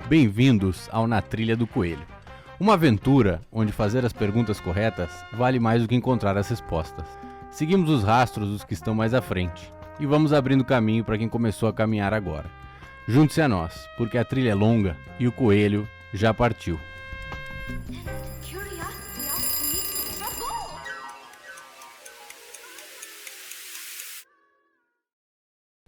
Bem-vindos ao Na Trilha do Coelho. Uma aventura onde fazer as perguntas corretas vale mais do que encontrar as respostas. Seguimos os rastros dos que estão mais à frente e vamos abrindo caminho para quem começou a caminhar agora. Junte-se a nós, porque a trilha é longa e o coelho já partiu.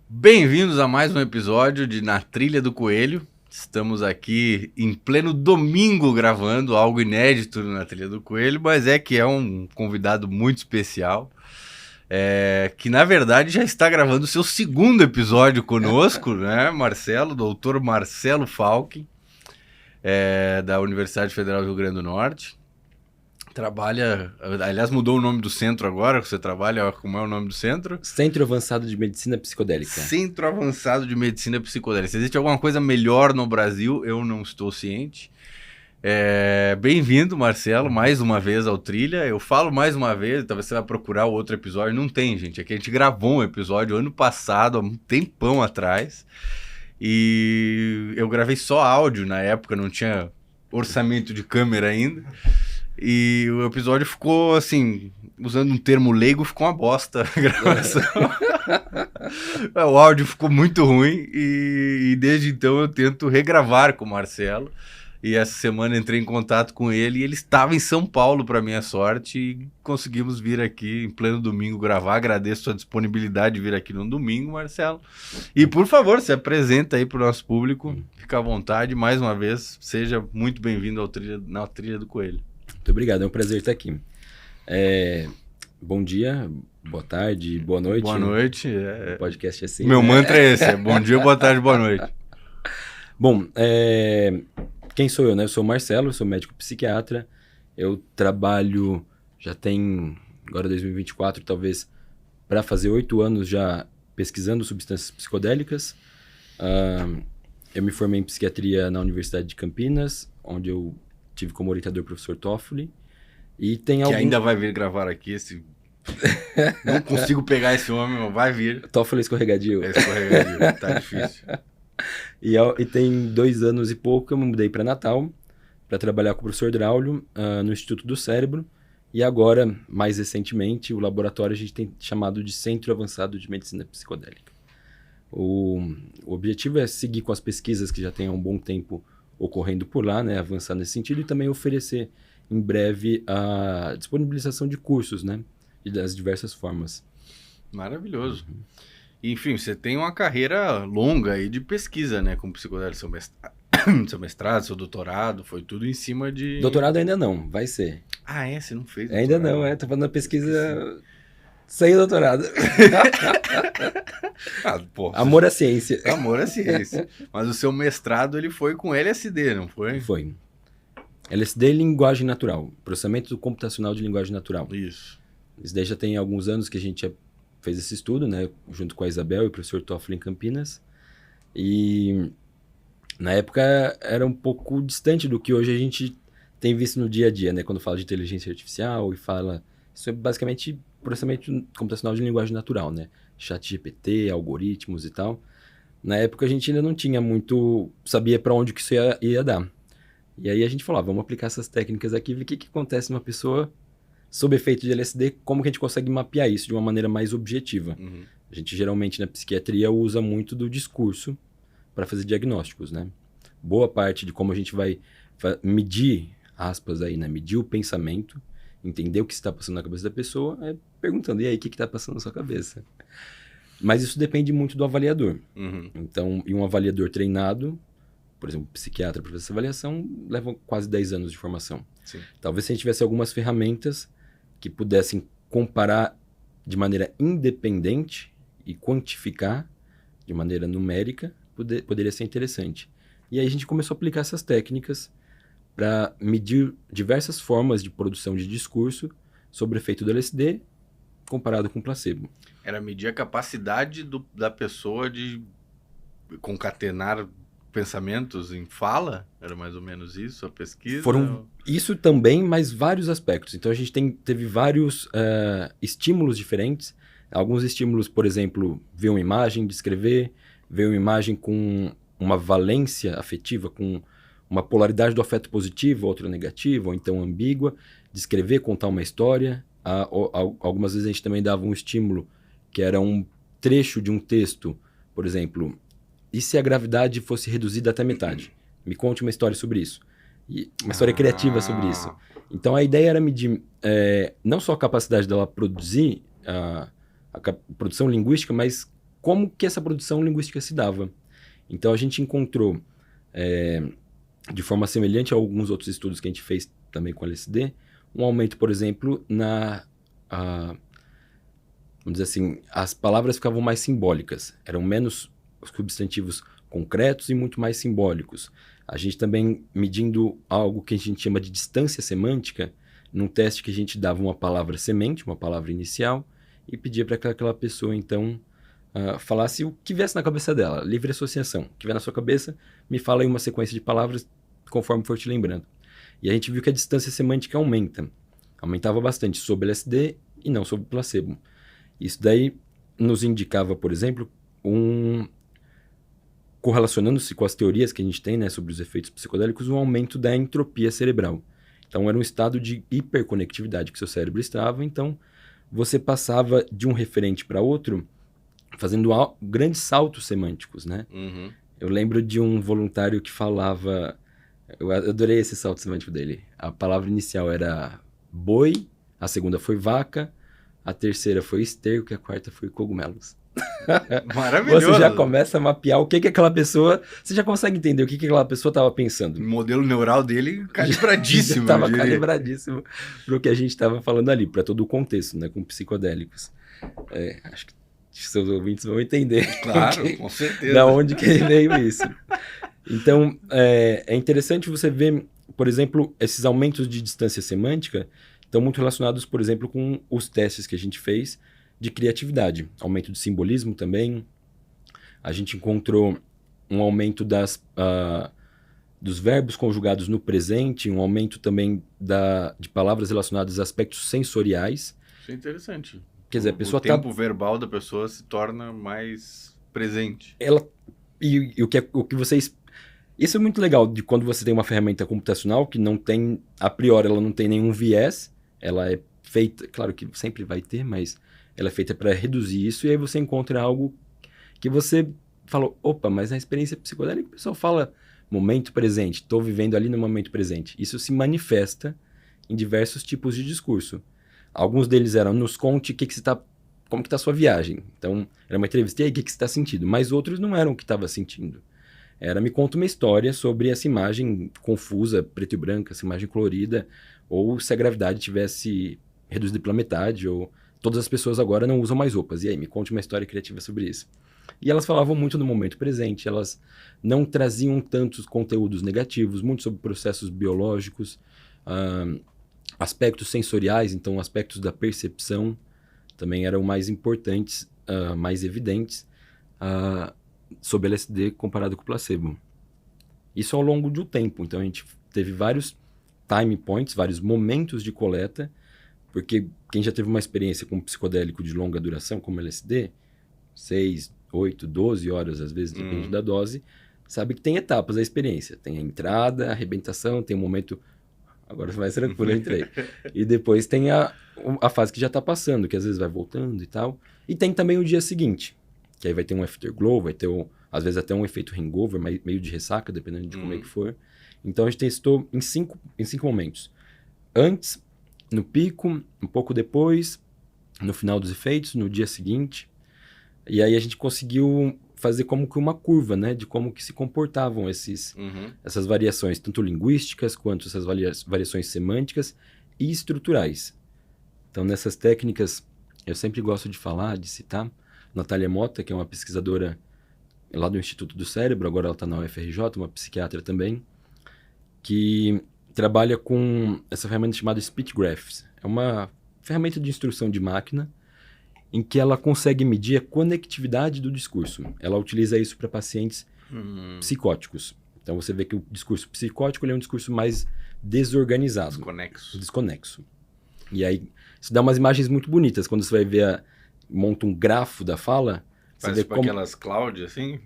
Bem-vindos a mais um episódio de Na Trilha do Coelho. Estamos aqui em pleno domingo gravando algo inédito na Trilha do Coelho, mas é um convidado muito especial, que na verdade já está gravando o seu segundo episódio conosco, né, Marcelo, doutor Marcelo Falck, da Universidade Federal do Rio Grande do Norte. Trabalha, aliás, mudou o nome do centro agora, você trabalha, como é o nome do centro? Centro Avançado de Medicina Psicodélica. Centro Avançado de Medicina Psicodélica. Se existe alguma coisa melhor no Brasil, eu não estou ciente. Bem-vindo, Marcelo, mais uma vez ao Trilha. Eu falo mais uma vez, talvez você vai procurar o outro episódio. Não tem, gente. Aqui a gente gravou um episódio ano passado, há um tempão atrás. E eu gravei só áudio na época, não tinha orçamento de câmera ainda. E o episódio ficou, assim, usando um termo leigo, ficou uma bosta a gravação. O áudio ficou muito ruim e desde então eu tento regravar com o Marcelo. E essa semana entrei em contato com ele e ele estava em São Paulo, para minha sorte, e conseguimos vir aqui em pleno domingo gravar. Agradeço a sua disponibilidade de vir aqui no domingo, Marcelo. E, por favor, se apresenta aí para o nosso público. Fica à vontade. Mais uma vez, seja muito bem-vindo na Trilha do Coelho. Muito obrigado, é um prazer estar aqui. Bom dia, boa tarde, boa noite. Boa noite. O podcast é assim. Meu mantra é esse, bom dia, boa tarde, boa noite. Bom, quem sou eu, né? Eu sou o Marcelo, sou médico psiquiatra. Eu trabalho, já tem, agora 2024, talvez, para fazer 8 anos já pesquisando substâncias psicodélicas. Eu me formei em psiquiatria na Universidade de Campinas, onde eu tive como orientador o professor Toffoli. E tem que ainda vai vir gravar aqui. Não consigo pegar esse homem, mas vai vir. Toffoli é escorregadio. É escorregadio, tá difícil. E tem 2 anos e pouco que eu me mudei para Natal para trabalhar com o professor Draulio no Instituto do Cérebro. E agora, mais recentemente, o laboratório a gente tem chamado de Centro Avançado de Medicina Psicodélica. O objetivo é seguir com as pesquisas que já tem há um bom tempo ocorrendo por lá, né, avançar nesse sentido e também oferecer em breve a disponibilização de cursos, né, e das diversas formas. Maravilhoso. Enfim, você tem uma carreira longa aí de pesquisa, né, com psicodélico, seu mestrado, seu doutorado, foi tudo em cima de... Doutorado ainda não, vai ser. Ah, você não fez doutorado? Ainda não, tô fazendo a pesquisa sem doutorado. Amor à ciência. Amor à ciência. Mas o seu mestrado, ele foi com LSD, não foi? Foi. LSD e linguagem natural. Processamento computacional de linguagem natural. Isso. Isso daí já tem alguns anos que a gente já fez esse estudo, né? Junto com a Isabel e o professor Toffoli em Campinas. E na época era um pouco distante do que hoje a gente tem visto no dia a dia, né? Quando fala de inteligência artificial e fala... Isso é basicamente processamento computacional de linguagem natural, né? ChatGPT, algoritmos e tal. Na época a gente ainda não tinha muito... Sabia para onde que isso ia dar. E aí a gente falou, vamos aplicar essas técnicas aqui, ver o que acontece numa pessoa sob efeito de LSD, como que a gente consegue mapear isso de uma maneira mais objetiva. A gente geralmente na psiquiatria usa muito do discurso para fazer diagnósticos, né? Boa parte de como a gente vai medir, aspas aí, né? Medir o pensamento, entender o que está passando na cabeça da pessoa, é perguntando, e aí, o que está passando na sua cabeça? Mas isso depende muito do avaliador. Então, e um avaliador treinado, por exemplo, psiquiatra para fazer essa avaliação, leva quase 10 anos de formação. Sim. Talvez se a gente tivesse algumas ferramentas que pudessem comparar de maneira independente e quantificar de maneira numérica, poderia ser interessante. E aí a gente começou a aplicar essas técnicas para medir diversas formas de produção de discurso sobre o efeito do LSD comparado com placebo. Era medir a capacidade da pessoa de concatenar pensamentos em fala? Era mais ou menos isso a pesquisa? Foram isso também, mas vários aspectos. Então a gente teve vários estímulos diferentes Alguns estímulos, por exemplo, ver uma imagem, descrever, ver uma imagem com uma valência afetiva, com uma polaridade do afeto positivo, outra negativa, ou então ambígua, descrever, contar uma história. Algumas vezes a gente também dava um estímulo que era um trecho de um texto, por exemplo, e se a gravidade fosse reduzida até metade? Me conte uma história sobre isso. E uma história criativa sobre isso. Então a ideia era medir não só a capacidade dela produzir a produção linguística, mas como que essa produção linguística se dava. Então a gente encontrou, de forma semelhante a alguns outros estudos que a gente fez também com LSD, um aumento, por exemplo, vamos dizer assim, as palavras ficavam mais simbólicas, eram menos substantivos concretos e muito mais simbólicos. A gente também medindo algo que a gente chama de distância semântica, num teste que a gente dava uma palavra semente, uma palavra inicial, e pedia para que aquela pessoa, então, falasse o que viesse na cabeça dela, livre associação. O que vier na sua cabeça, me fala aí uma sequência de palavras conforme for te lembrando. E a gente viu que a distância semântica aumentava bastante sobre LSD e não sobre placebo. Isso daí nos indicava, por exemplo, correlacionando-se com as teorias que a gente tem, né, sobre os efeitos psicodélicos, um aumento da entropia cerebral. Então, era um estado de hiperconectividade que seu cérebro estava. Então, você passava de um referente para outro fazendo grandes saltos semânticos, né? Uhum. Eu lembro de um voluntário que falava... Eu adorei esse salto semântico dele. A palavra inicial era boi, a segunda foi vaca, a terceira foi esterco e a quarta foi cogumelos. Maravilhoso. Você já começa a mapear o que aquela pessoa... Você já consegue entender o que aquela pessoa estava pensando. O modelo neural dele calibradíssimo. Estava calibradíssimo para o que a gente estava falando ali, para todo o contexto, né, com psicodélicos. Acho que seus ouvintes vão entender. Claro, com certeza. Da onde que veio isso. Então, é interessante você ver, por exemplo, esses aumentos de distância semântica estão muito relacionados, por exemplo, com os testes que a gente fez de criatividade. Aumento de simbolismo também. A gente encontrou um aumento dos verbos conjugados no presente, um aumento também de palavras relacionadas a aspectos sensoriais. Isso é interessante. Quer dizer, a pessoa o tempo verbal da pessoa se torna mais presente. O que vocês... Isso é muito legal de quando você tem uma ferramenta computacional que não tem, a priori, ela não tem nenhum viés. Ela é feita, claro que sempre vai ter, mas ela é feita para reduzir isso. E aí você encontra algo que você fala, opa, mas na experiência psicodélica o pessoal fala momento presente, estou vivendo ali no momento presente. Isso se manifesta em diversos tipos de discurso. Alguns deles eram, nos conte como que está a sua viagem. Então, era uma entrevista, e aí, o que você está sentindo? Mas outros não eram o que estava sentindo. Era, me conta uma história sobre essa imagem confusa, preto e branco, essa imagem colorida, ou se a gravidade tivesse reduzido pela metade, ou todas as pessoas agora não usam mais roupas. E aí, me conte uma história criativa sobre isso. E elas falavam muito no momento presente, elas não traziam tantos conteúdos negativos, muito sobre processos biológicos, aspectos sensoriais, então aspectos da percepção também eram mais importantes, mais evidentes sobre LSD comparado com o placebo. Isso ao longo do tempo, então a gente teve vários time points, vários momentos de coleta, porque quem já teve uma experiência com um psicodélico de longa duração, como LSD, 6, 8, 12 horas, às vezes, depende da dose, sabe que tem etapas da experiência. Tem a entrada, a arrebentação, tem um momento... Agora vai ser tranquilo, eu entrei. E depois tem a fase que já está passando, que às vezes vai voltando e tal. E tem também o dia seguinte, que aí vai ter um afterglow, vai ter, às vezes, até um efeito hangover, meio de ressaca, dependendo de como é que for. Então, a gente testou em cinco momentos. Antes, no pico, um pouco depois, no final dos efeitos, no dia seguinte. E aí a gente conseguiu fazer como que uma curva, né, de como que se comportavam essas variações, tanto linguísticas quanto essas variações semânticas e estruturais. Então, nessas técnicas, eu sempre gosto de falar, de citar, Natália Mota, que é uma pesquisadora lá do Instituto do Cérebro, agora ela está na UFRJ, uma psiquiatra também, que trabalha com essa ferramenta chamada Speech Graphs. É uma ferramenta de instrução de máquina em que ela consegue medir a conectividade do discurso. Ela utiliza isso para pacientes psicóticos. Então, você vê que o discurso psicótico ele é um discurso mais desorganizado. Desconexo. E aí, isso dá umas imagens muito bonitas quando você vai ver monta um grafo da fala, você Parece vê tipo como... aquelas cloud, assim?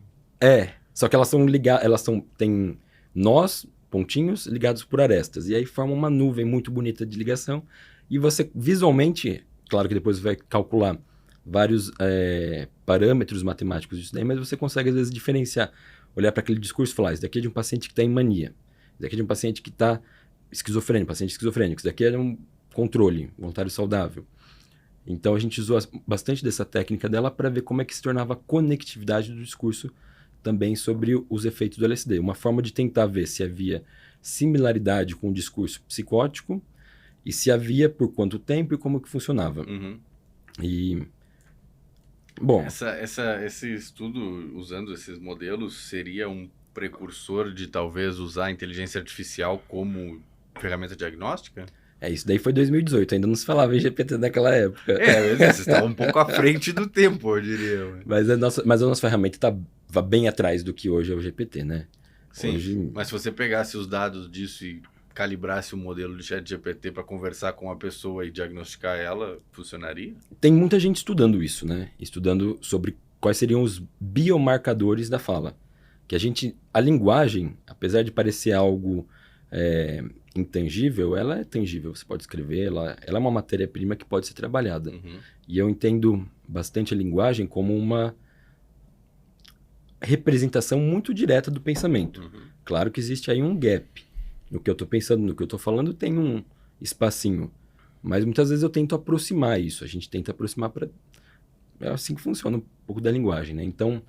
Só que elas são ligadas, tem nós, pontinhos, ligados por arestas. E aí forma uma nuvem muito bonita de ligação. E você visualmente, claro que depois vai calcular vários parâmetros matemáticos disso daí, mas você consegue às vezes diferenciar, olhar para aquele discurso e falar, isso daqui é de um paciente que está em mania, isso daqui é de um paciente que está paciente esquizofrênico, isso daqui é de um controle, voluntário saudável. Então a gente usou bastante dessa técnica dela para ver como é que se tornava a conectividade do discurso também sobre os efeitos do LSD. Uma forma de tentar ver se havia similaridade com o discurso psicótico e se havia por quanto tempo e como que funcionava. E, bom... Esse estudo, usando esses modelos, seria um precursor de talvez usar a inteligência artificial como ferramenta diagnóstica? Isso daí foi 2018, ainda não se falava em GPT naquela época. Vocês estavam um pouco à frente do tempo, eu diria. Mas a nossa ferramenta estava bem atrás do que hoje é o GPT, né? Sim, hoje... mas se você pegasse os dados disso e calibrasse o modelo de ChatGPT para conversar com a pessoa e diagnosticar ela, funcionaria? Tem muita gente estudando isso, né? Estudando sobre quais seriam os biomarcadores da fala. A linguagem, apesar de parecer algo intangível, ela é tangível. Você pode escrever, ela é uma matéria-prima que pode ser trabalhada. E eu entendo bastante a linguagem como uma representação muito direta do pensamento. Claro que existe aí um gap. No que eu estou pensando, no que eu estou falando, tem um espacinho. Mas muitas vezes eu tento aproximar isso. A gente tenta aproximar para... É assim que funciona um pouco da linguagem, né? Então,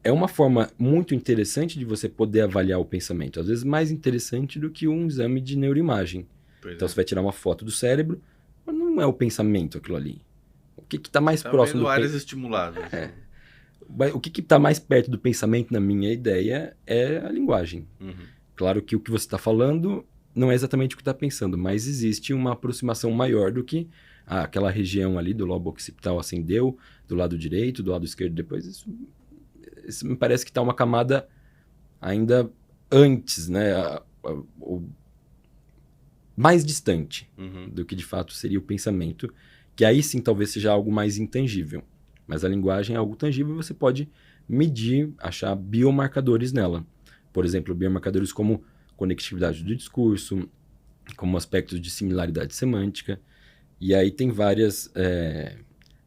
é uma forma muito interessante de você poder avaliar o pensamento. Às vezes mais interessante do que um exame de neuroimagem. Então, você vai tirar uma foto do cérebro, mas não é o pensamento aquilo ali. O que está mais próximo do áreas estimuladas. O que está mais perto do pensamento, na minha ideia, é a linguagem. Claro que o que você está falando não é exatamente o que está pensando, mas existe uma aproximação maior do que aquela região ali do lobo occipital acendeu, do lado direito, do lado esquerdo depois. Isso me parece que está uma camada ainda antes, né? Mais distante do que de fato seria o pensamento, que aí sim talvez seja algo mais intangível. Mas a linguagem é algo tangível e você pode medir, achar biomarcadores nela. Por exemplo, biomarcadores como conectividade do discurso, como aspectos de similaridade semântica. E aí tem várias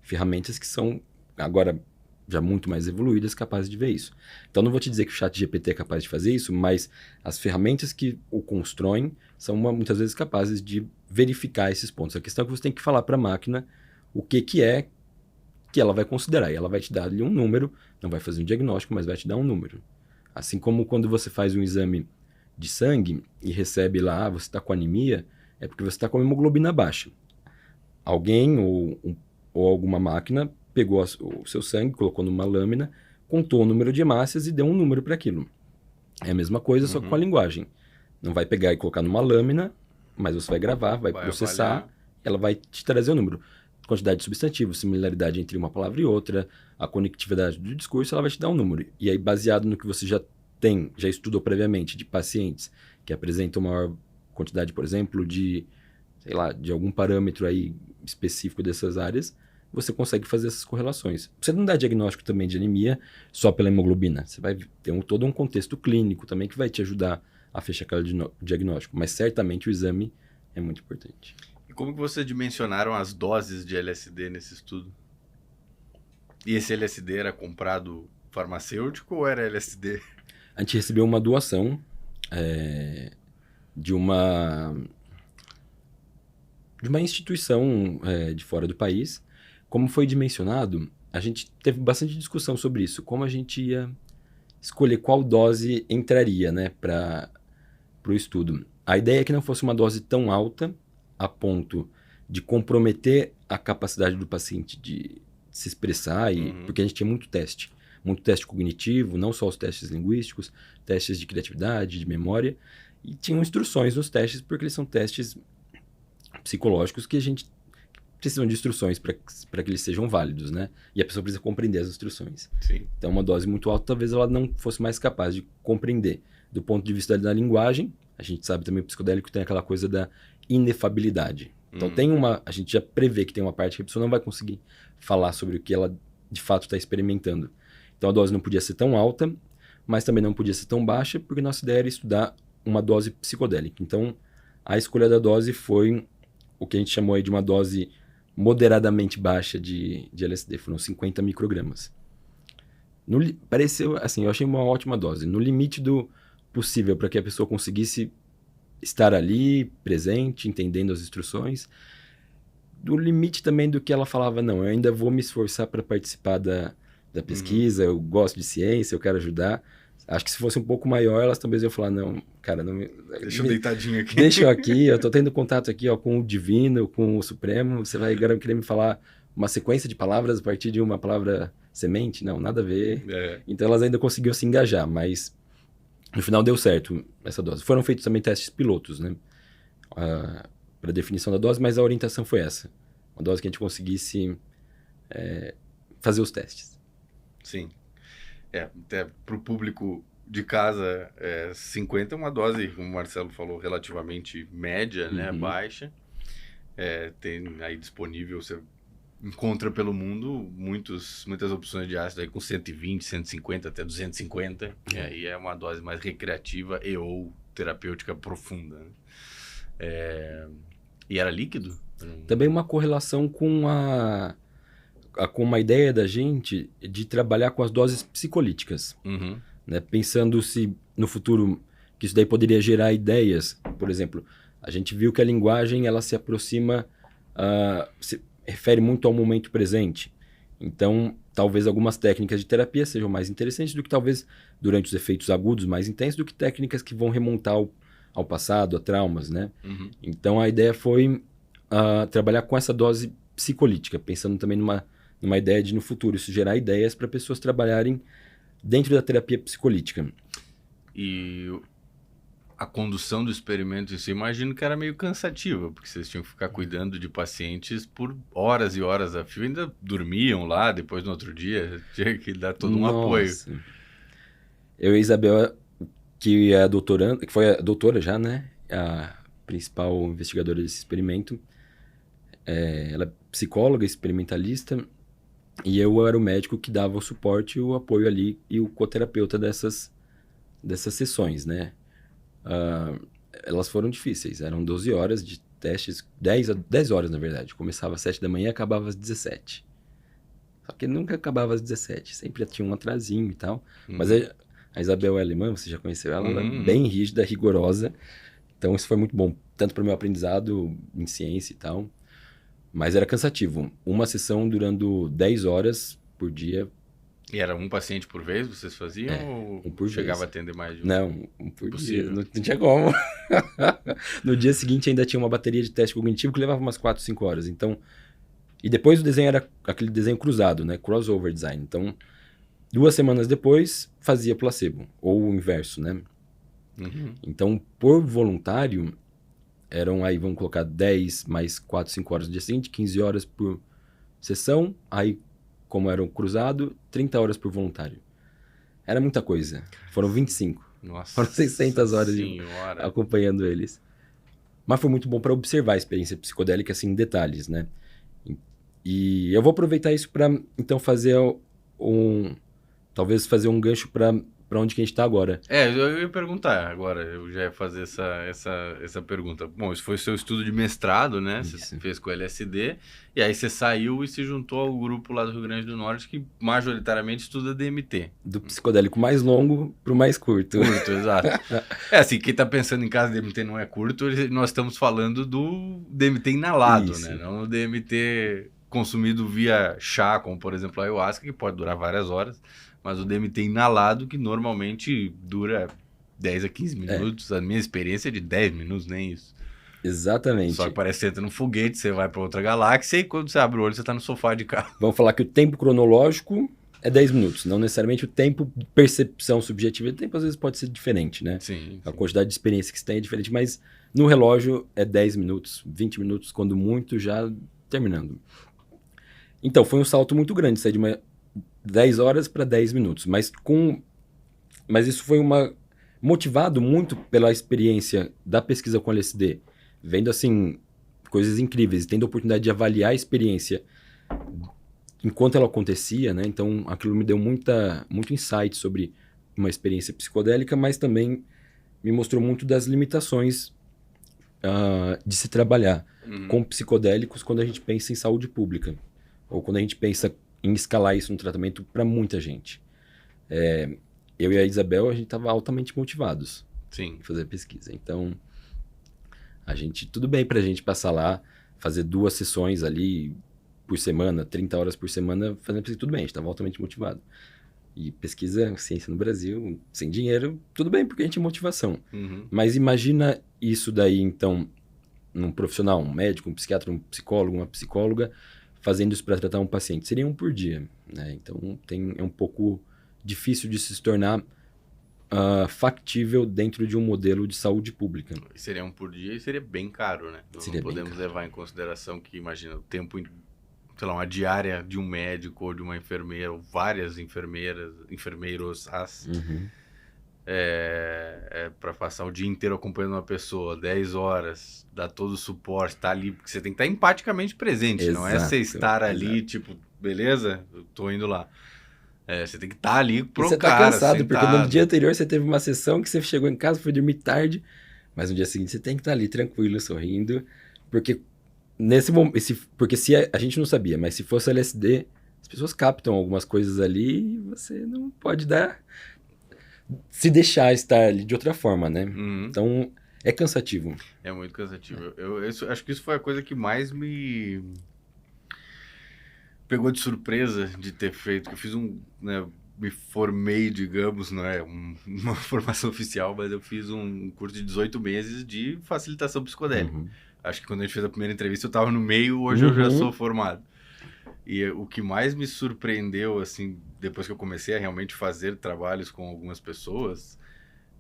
ferramentas que são, agora, já muito mais evoluídas, capazes de ver isso. Então, não vou te dizer que o ChatGPT é capaz de fazer isso, mas as ferramentas que o constroem são muitas vezes capazes de verificar esses pontos. A questão é que você tem que falar para a máquina o que é que ela vai considerar. E ela vai te dar ali um número, não vai fazer um diagnóstico, mas vai te dar um número. Assim como quando você faz um exame de sangue e recebe lá, você está com anemia, é porque você está com hemoglobina baixa. Alguém ou alguma máquina pegou o seu sangue, colocou numa lâmina, contou o número de hemácias e deu um número para aquilo. É a mesma coisa, só que com a linguagem. Não vai pegar e colocar numa lâmina, mas você vai gravar, vai processar, avaliar. Ela vai te trazer o número. Quantidade de substantivos, similaridade entre uma palavra e outra, a conectividade do discurso, ela vai te dar um número. E aí, baseado no que você já estudou previamente de pacientes que apresentam maior quantidade, por exemplo, de algum parâmetro aí específico dessas áreas, você consegue fazer essas correlações. Você não dá diagnóstico também de anemia só pela hemoglobina. Você vai ter todo um contexto clínico também que vai te ajudar a fechar aquele diagnóstico. Mas certamente o exame é muito importante. E como que vocês dimensionaram as doses de LSD nesse estudo? E esse LSD era comprado farmacêutico ou era LSD? A gente recebeu uma doação de uma instituição de fora do país. Como foi dimensionado, a gente teve bastante discussão sobre isso. Como a gente ia escolher qual dose entraria, né, para o estudo. A ideia é que não fosse uma dose tão alta a ponto de comprometer a capacidade do paciente de se expressar, porque a gente tinha muito teste cognitivo, não só os testes linguísticos, testes de criatividade, de memória, e tinham instruções nos testes, porque eles são testes psicológicos que a gente precisam de instruções para que eles sejam válidos, né? E a pessoa precisa compreender as instruções. Sim. Então, uma dose muito alta, talvez ela não fosse mais capaz de compreender. Do ponto de vista da linguagem, a gente sabe também que o psicodélico tem aquela coisa da inefabilidade. Então a gente já prevê que tem uma parte que a pessoa não vai conseguir falar sobre o que ela de fato está experimentando. Então a dose não podia ser tão alta, mas também não podia ser tão baixa, porque nossa ideia era estudar uma dose psicodélica. Então a escolha da dose foi o que a gente chamou aí de uma dose moderadamente baixa de LSD, foram 50 microgramas. Pareceu, assim, eu achei uma ótima dose, no limite do possível para que a pessoa conseguisse estar ali, presente, entendendo as instruções, do limite também do que ela falava, não, eu ainda vou me esforçar para participar da pesquisa, eu gosto de ciência, eu quero ajudar. Acho que se fosse um pouco maior, elas talvez iam falar, não, cara, não me... Deixa eu deitadinho aqui. Deixa eu aqui, eu tô tendo contato aqui ó, com o divino, com o supremo, você vai querer me falar uma sequência de palavras a partir de uma palavra semente? Não, nada a ver. Então elas ainda conseguiram se engajar, mas no final deu certo essa dose. Foram feitos também testes pilotos, né? Para definição da dose, mas a orientação foi essa. Uma dose que a gente conseguisse fazer os testes. Sim. Até para o público de casa, 50 é uma dose, como o Marcelo falou, relativamente média, né? Baixa. Tem aí disponível, você encontra pelo mundo muitas opções de ácido aí com 120, 150 até 250. E aí é uma dose mais recreativa e ou terapêutica profunda. Né? E era líquido? Também uma correlação com com uma ideia da gente de trabalhar com as doses psicolíticas. Né? Pensando se no futuro que isso daí poderia gerar ideias. Por exemplo, a gente viu que a linguagem ela se aproxima, se refere muito ao momento presente. Então, talvez algumas técnicas de terapia sejam mais interessantes do que talvez durante os efeitos agudos mais intensos do que técnicas que vão remontar ao passado, a traumas, né? Então, a ideia foi trabalhar com essa dose psicolítica, pensando também numa ideia de, no futuro, isso gerar ideias para pessoas trabalharem dentro da terapia psicolítica. E a condução do experimento em si, imagino que era meio cansativa, porque vocês tinham que ficar cuidando de pacientes por horas e horas a fio, ainda dormiam lá, depois no outro dia, tinha que dar todo um apoio. Eu e a Isabel, que é a doutoranda, que foi a doutora já, né? A principal investigadora desse experimento. Ela é psicóloga, experimentalista, e eu era o médico que dava o suporte e o apoio ali, e o coterapeuta dessas sessões, né? Elas foram difíceis, eram 12 horas de testes, 10 horas na verdade, começava às 7 da manhã e acabava às 17. Só que nunca acabava às 17, sempre tinha um atrasinho e tal, mas a Isabel é alemã, você já conheceu ela, ela é bem rígida, rigorosa, então isso foi muito bom, tanto para o meu aprendizado em ciência e tal, mas era cansativo, uma sessão durando 10 horas por dia. E era um paciente por vez vocês faziam? Ou um por chegava vez. A atender mais de um? Não, um por dia. Não tinha como. No dia seguinte ainda tinha uma bateria de teste cognitivo que levava umas 4, 5 horas. Então, e depois o desenho era aquele desenho cruzado, né? Crossover design. Então, 2 semanas depois fazia placebo. Ou o inverso, né? Então, por voluntário, eram aí, vamos colocar 10 mais 4, 5 horas no dia seguinte, 15 horas por sessão. Aí, como era um cruzado, 30 horas por voluntário. Era muita coisa. Foram 25. Nossa. Foram 600 horas acompanhando eles. Mas foi muito bom para observar a experiência psicodélica assim, em detalhes, né? E eu vou aproveitar isso para, então, fazer talvez fazer um gancho para onde que a gente está agora. Eu ia perguntar agora, eu já ia fazer essa pergunta. Bom, isso foi o seu estudo de mestrado, né? Isso. Você fez com o LSD, e aí você saiu e se juntou ao grupo lá do Rio Grande do Norte que majoritariamente estuda DMT. Do psicodélico mais longo pro mais curto. Curto, exato. Assim, quem tá pensando em casa DMT não é curto, nós estamos falando do DMT inalado, isso, né? Não o DMT consumido via chá, como por exemplo a ayahuasca, que pode durar várias horas. Mas o DMT inalado, que normalmente dura 10 a 15 minutos. A minha experiência é de 10 minutos, nem isso. Exatamente. Só que parece que você entra num foguete, você vai para outra galáxia e quando você abre o olho, você tá no sofá de carro. Vamos falar que o tempo cronológico é 10 minutos. Não necessariamente o tempo de percepção subjetiva. O tempo às vezes pode ser diferente, né? Sim. A quantidade de experiência que você tem é diferente. Mas no relógio é 10 minutos, 20 minutos, quando muito, já terminando. Então, foi um salto muito grande. Sair de uma 10 horas para 10 minutos, mas isso foi motivado muito pela experiência da pesquisa com LSD, vendo assim coisas incríveis, tendo a oportunidade de avaliar a experiência enquanto ela acontecia, né? Então, aquilo me deu muito insight sobre uma experiência psicodélica, mas também me mostrou muito das limitações de se trabalhar com psicodélicos quando a gente pensa em saúde pública, ou quando a gente pensa em escalar isso no tratamento para muita gente. Eu e a Isabel, a gente estava altamente motivados em fazer a pesquisa. Então, tudo bem para a gente passar lá, fazer 2 sessões ali por semana, 30 horas por semana, fazendo pesquisa, tudo bem, a gente estava altamente motivado. E pesquisa, ciência no Brasil, sem dinheiro, tudo bem, porque a gente tem motivação. Mas imagina isso daí, então, num profissional, um médico, um psiquiatra, um psicólogo, uma psicóloga, fazendo isso para tratar um paciente. Seria 1 por dia, né? Então, é um pouco difícil de se tornar factível dentro de um modelo de saúde pública. Seria 1 por dia e seria bem caro, né? Seria não podemos levar em consideração que, imagina, o tempo, sei lá, uma diária de um médico ou de uma enfermeira, ou várias enfermeiros, para passar o dia inteiro acompanhando uma pessoa, 10 horas, dar todo o suporte, tá ali, porque você tem que estar empaticamente presente, Exato, não é você estar ali, tipo, beleza, eu tô indo lá. Você tem que estar ali pro você cara, tá cansado, sentado. porque no dia anterior você teve uma sessão que você chegou em casa, foi dormir tarde, mas no dia seguinte você tem que estar ali tranquilo, sorrindo, porque nesse momento, porque se a gente não sabia, mas se fosse LSD, as pessoas captam algumas coisas ali e você não pode se deixar estar ali de outra forma, né? Então, é cansativo. É muito cansativo. Eu acho que isso foi a coisa que mais me pegou de surpresa de ter feito, que eu fiz me formei, digamos, não é uma formação oficial, mas eu fiz um curso de 18 meses de facilitação psicodélica. Acho que quando a gente fez a primeira entrevista eu estava no meio, hoje eu já sou formado. E o que mais me surpreendeu, assim, depois que eu comecei a realmente fazer trabalhos com algumas pessoas,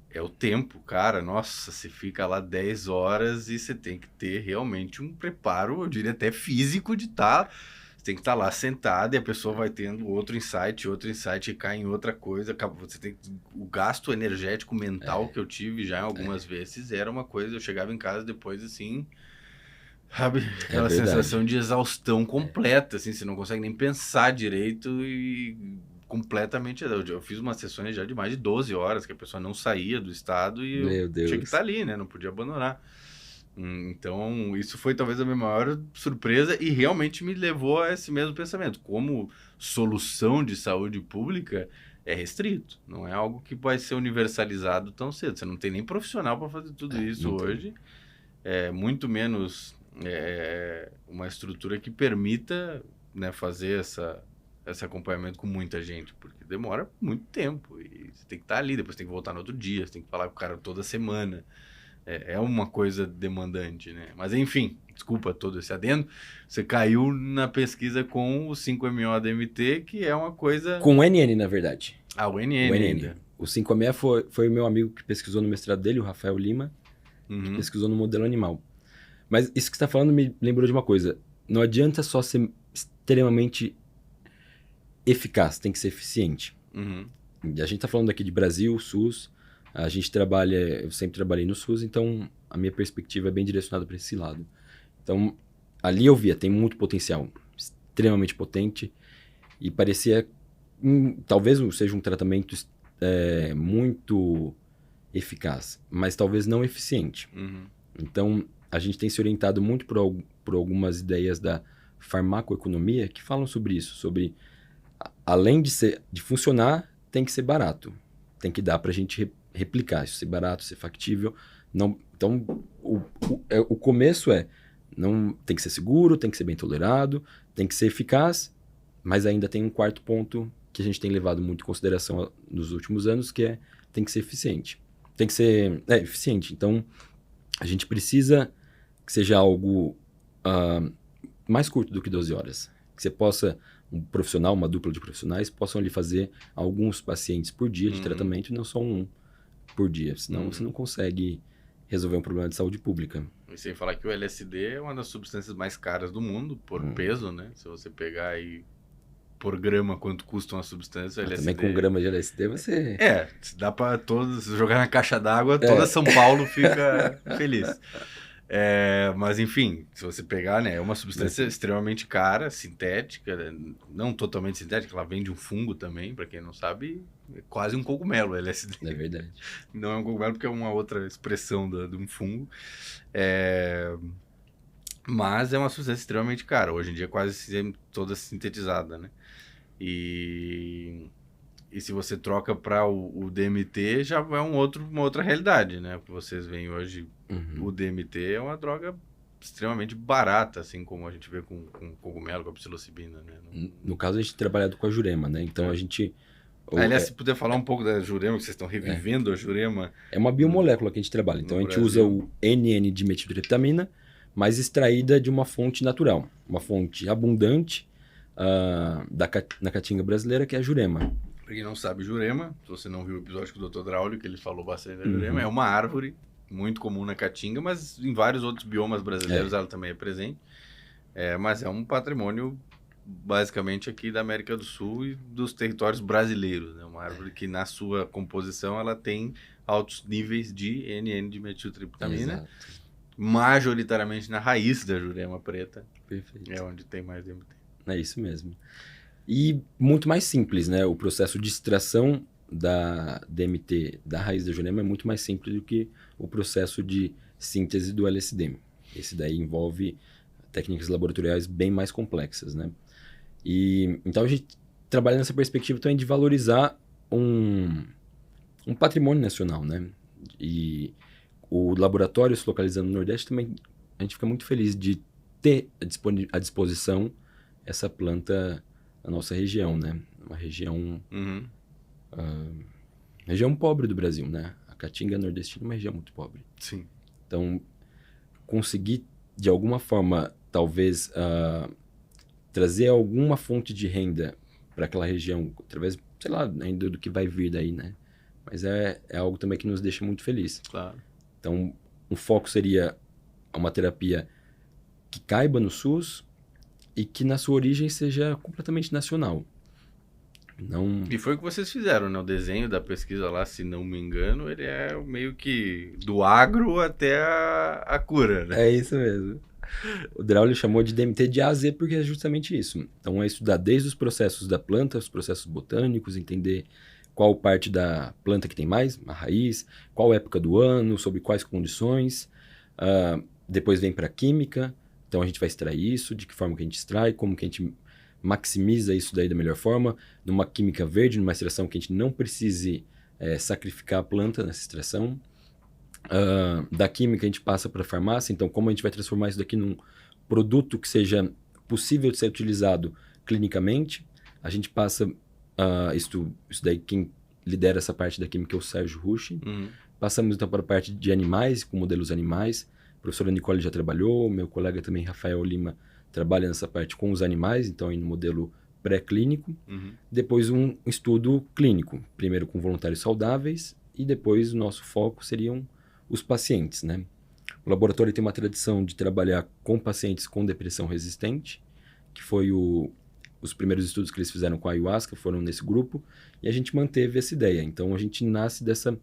é o tempo, cara. Nossa, você fica lá 10 horas e você tem que ter realmente um preparo, eu diria até físico, de estar... Você tem que estar lá sentado e a pessoa vai tendo outro insight e cai em outra coisa. Você tem o gasto energético mental que eu tive já algumas vezes era uma coisa. Eu chegava em casa depois assim, sabe? Aquela sensação de exaustão completa, assim, você não consegue nem pensar direito e completamente. Eu fiz umas sessões já de mais de 12 horas que a pessoa não saía do estado e eu tinha que estar ali, né? Não podia abandonar. Então, isso foi talvez a minha maior surpresa e realmente me levou a esse mesmo pensamento. Como solução de saúde pública, é restrito. Não é algo que vai ser universalizado tão cedo. Você não tem nem profissional para fazer tudo isso hoje. Muito menos uma estrutura que permita, né, fazer esse acompanhamento com muita gente, porque demora muito tempo. E você tem que estar ali, depois tem que voltar no outro dia, você tem que falar com o cara toda semana. É uma coisa demandante, né? Mas enfim, desculpa todo esse adendo. Você caiu na pesquisa com o 5-MeO-DMT, que é uma coisa... Com o NN, na verdade. O NN ainda. O 5-MeO foi o meu amigo que pesquisou no mestrado dele, o Rafael Lima, que pesquisou no modelo animal. Mas isso que você está falando me lembrou de uma coisa. Não adianta só ser extremamente eficaz, tem que ser eficiente. A gente está falando aqui de Brasil, SUS... eu sempre trabalhei no SUS, então a minha perspectiva é bem direcionada para esse lado. Então, ali eu via, tem muito potencial, extremamente potente, e parecia, talvez seja um tratamento muito eficaz, mas talvez não eficiente. Então, a gente tem se orientado muito por algumas ideias da farmacoeconomia que falam sobre isso, sobre, além de funcionar, tem que ser barato, tem que dar para a gente replicar, isso ser barato, ser factível. Não, então, o começo não tem que ser seguro, tem que ser bem tolerado, tem que ser eficaz, mas ainda tem um quarto ponto que a gente tem levado muito em consideração nos últimos anos, que tem que ser eficiente. Tem que ser eficiente. Então, a gente precisa que seja algo mais curto do que 12 horas. Que você possa, um profissional, uma dupla de profissionais, possam ali fazer alguns pacientes por dia de tratamento, e não só um por dia, senão você não consegue resolver um problema de saúde pública. E sem falar que o LSD é uma das substâncias mais caras do mundo, por peso, né? Se você pegar aí por grama quanto custa uma substância, o LSD... Também com grama de LSD você... dá para todos jogar na caixa d'água, toda São Paulo fica feliz. Mas enfim, se você pegar, né, é uma substância extremamente cara, sintética, né, não totalmente sintética, ela vem de um fungo também, para quem não sabe, é quase um cogumelo, LSD. É verdade. Não é um cogumelo porque é uma outra expressão de um fungo. É, Mas é uma substância extremamente cara. Hoje em dia é quase toda sintetizada, né? E se você troca para o DMT, já é uma outra realidade, né? O que vocês veem hoje, o DMT é uma droga extremamente barata, assim como a gente vê com cogumelo, com a psilocibina, né? No caso, a gente trabalhado com a Jurema, né? Então, a gente... Aliás, se puder falar um pouco da Jurema, que vocês estão revivendo a Jurema. É uma biomolécula que a gente trabalha. Então, a gente Brasil. usa o NN-dimetiltriptamina, mas extraída de uma fonte natural. Uma fonte abundante na caatinga brasileira, que é a Jurema. Pra quem não sabe, Jurema, se você não viu o episódio com o Dr. Draulio, que ele falou bastante da Jurema, é uma árvore muito comum na Caatinga, mas em vários outros biomas brasileiros ela também é presente. Mas é um patrimônio basicamente aqui da América do Sul e dos territórios brasileiros, né? Uma árvore que na sua composição ela tem altos níveis de NN-dimetiltriptamina, Exato. majoritariamente na raiz da Jurema preta. Perfeito. É onde tem mais DMT. É isso mesmo. E muito mais simples, né? O processo de extração da DMT da raiz da Jurema é muito mais simples do que o processo de síntese do LSD. Esse daí envolve técnicas laboratoriais bem mais complexas, né? E então a gente trabalha nessa perspectiva também de valorizar um patrimônio nacional, né? E o laboratório se localizando no Nordeste também a gente fica muito feliz de ter à disposição essa planta na nossa região, né? Uma região região pobre do Brasil, né? A Caatinga nordestina é uma região muito pobre. Sim. Então, conseguir de alguma forma, talvez trazer alguma fonte de renda para aquela região, através, sei lá, ainda do que vai vir daí, né? Mas é algo também que nos deixa muito feliz. Claro. Então, o foco seria uma terapia que caiba no SUS e que na sua origem seja completamente nacional. Não... E foi o que vocês fizeram, né? O desenho da pesquisa lá, se não me engano, ele é meio que do agro até a cura, né? É isso mesmo. O Draulio chamou de DMT de A a Z porque é justamente isso. Então é estudar desde os processos da planta, os processos botânicos, entender qual parte da planta que tem mais, a raiz, qual época do ano, sob quais condições. Depois vem para a química, então a gente vai extrair isso, de que forma que a gente extrai, como que a gente maximiza isso daí da melhor forma, numa química verde, numa extração que a gente não precise sacrificar a planta nessa extração. Da química a gente passa para a farmácia, então como a gente vai transformar isso daqui num produto que seja possível de ser utilizado clinicamente, a gente passa, isso daí quem lidera essa parte da química é o Sérgio Rucci. Passamos então para a parte de animais, com modelos animais, a professora Nicole já trabalhou, meu colega também, Rafael Lima, trabalha nessa parte com os animais, então aí no modelo pré-clínico. Depois um estudo clínico, primeiro com voluntários saudáveis e depois o nosso foco seriam os pacientes, né? O laboratório tem uma tradição de trabalhar com pacientes com depressão resistente, que foi os primeiros estudos que eles fizeram com a ayahuasca, foram nesse grupo, e a gente manteve essa ideia. Então a gente nasce dessa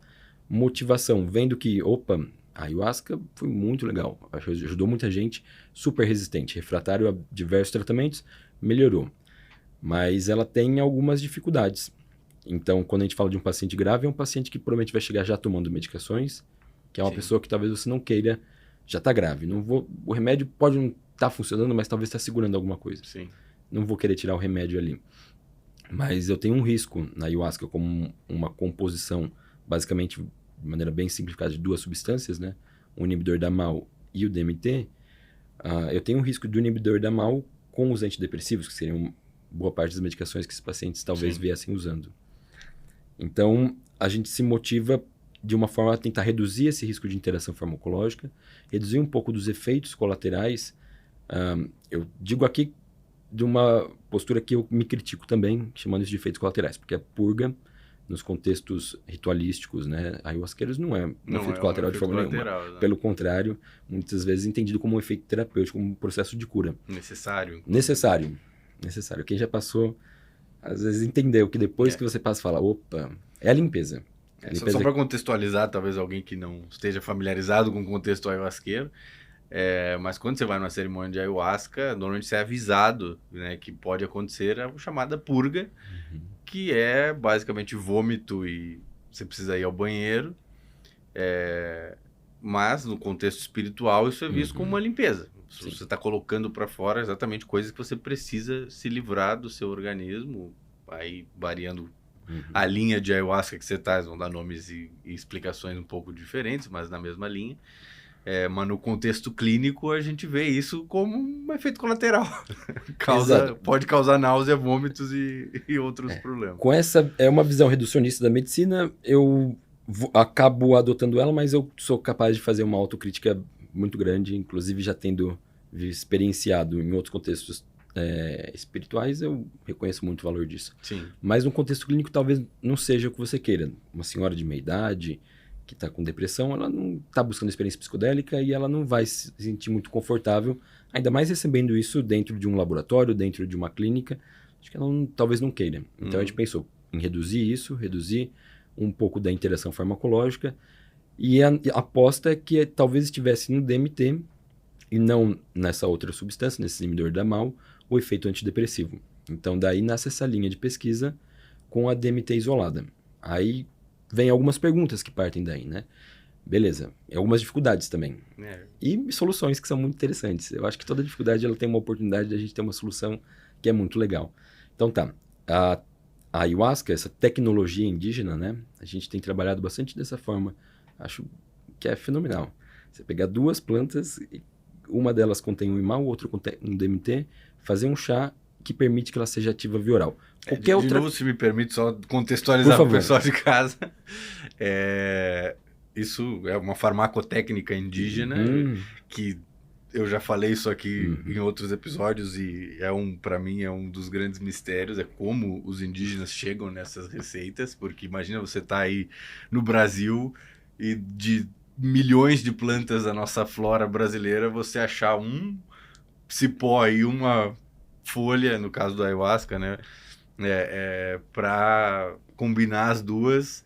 motivação, vendo que, opa, a ayahuasca foi muito legal, ajudou muita gente, super resistente, refratário a diversos tratamentos, melhorou. Mas ela tem algumas dificuldades. Então, quando a gente fala de um paciente grave, é um paciente que provavelmente vai chegar já tomando medicações, que é uma pessoa que talvez você não queira, já está grave. O remédio pode não estar funcionando, mas talvez está segurando alguma coisa. Sim. Não vou querer tirar o remédio ali. Mas eu tenho um risco na ayahuasca, como uma composição, basicamente, de maneira bem simplificada, de duas substâncias, né? O inibidor da MAO e o DMT. Eu tenho um risco do inibidor da MAO com os antidepressivos, que seriam boa parte das medicações que esses pacientes talvez viessem usando. Então, a gente se motiva de uma forma a tentar reduzir esse risco de interação farmacológica, reduzir um pouco dos efeitos colaterais. Eu digo aqui de uma postura que eu me critico também, chamando isso de efeitos colaterais, porque a purga, nos contextos ritualísticos, né, ayahuasqueiros não é um efeito colateral de forma nenhuma. Né? Pelo contrário, muitas vezes entendido como um efeito terapêutico, como um processo de cura. Necessário. Quem já passou, às vezes entendeu que depois que você passa, fala, opa, é a limpeza. Só para contextualizar, talvez alguém que não esteja familiarizado com o contexto ayahuasqueiro, Mas quando você vai numa cerimônia de ayahuasca, normalmente você é avisado, né, que pode acontecer a chamada purga, que é basicamente vômito e você precisa ir ao banheiro. Mas no contexto espiritual isso é visto como uma limpeza. Sim. Você está colocando para fora exatamente coisas que você precisa se livrar do seu organismo, aí variando a linha de ayahuasca que você está, vão dar nomes e explicações um pouco diferentes, mas na mesma linha. Mas no contexto clínico a gente vê isso como um efeito colateral. Pode causar náusea, vômitos e outros problemas. Com essa uma visão reducionista da medicina, eu acabo adotando ela, mas eu sou capaz de fazer uma autocrítica muito grande, inclusive já tendo experienciado em outros contextos espirituais, eu reconheço muito o valor disso. Sim. Mas no contexto clínico talvez não seja o que você queira. Uma senhora de meia idade que está com depressão, ela não está buscando experiência psicodélica e ela não vai se sentir muito confortável, ainda mais recebendo isso dentro de um laboratório, dentro de uma clínica. Acho que ela talvez não queira. Então a gente pensou em reduzir um pouco da interação farmacológica, e a aposta é que talvez estivesse no DMT e não nessa outra substância, nesse inibidor da MAO, o efeito antidepressivo. Então daí nasce essa linha de pesquisa com a DMT isolada. Aí vem algumas perguntas que partem daí, né? Beleza, e algumas dificuldades também. E soluções que são muito interessantes. Eu acho que toda dificuldade ela tem uma oportunidade de a gente ter uma solução que é muito legal. Então tá, a ayahuasca, essa tecnologia indígena, né? A gente tem trabalhado bastante dessa forma. Acho que é fenomenal. Você pegar duas plantas, uma delas contém um imal, outra contém um DMT, fazer um chá que permite que ela seja ativa via oral. De novo, se me permite só contextualizar para o pessoal de casa. Isso é uma farmacotécnica indígena que eu já falei isso aqui em outros episódios e para mim é um dos grandes mistérios, é como os indígenas chegam nessas receitas, porque imagina você tá aí no Brasil e de milhões de plantas da nossa flora brasileira, você achar um cipó e uma folha, no caso do ayahuasca, né, para combinar as duas.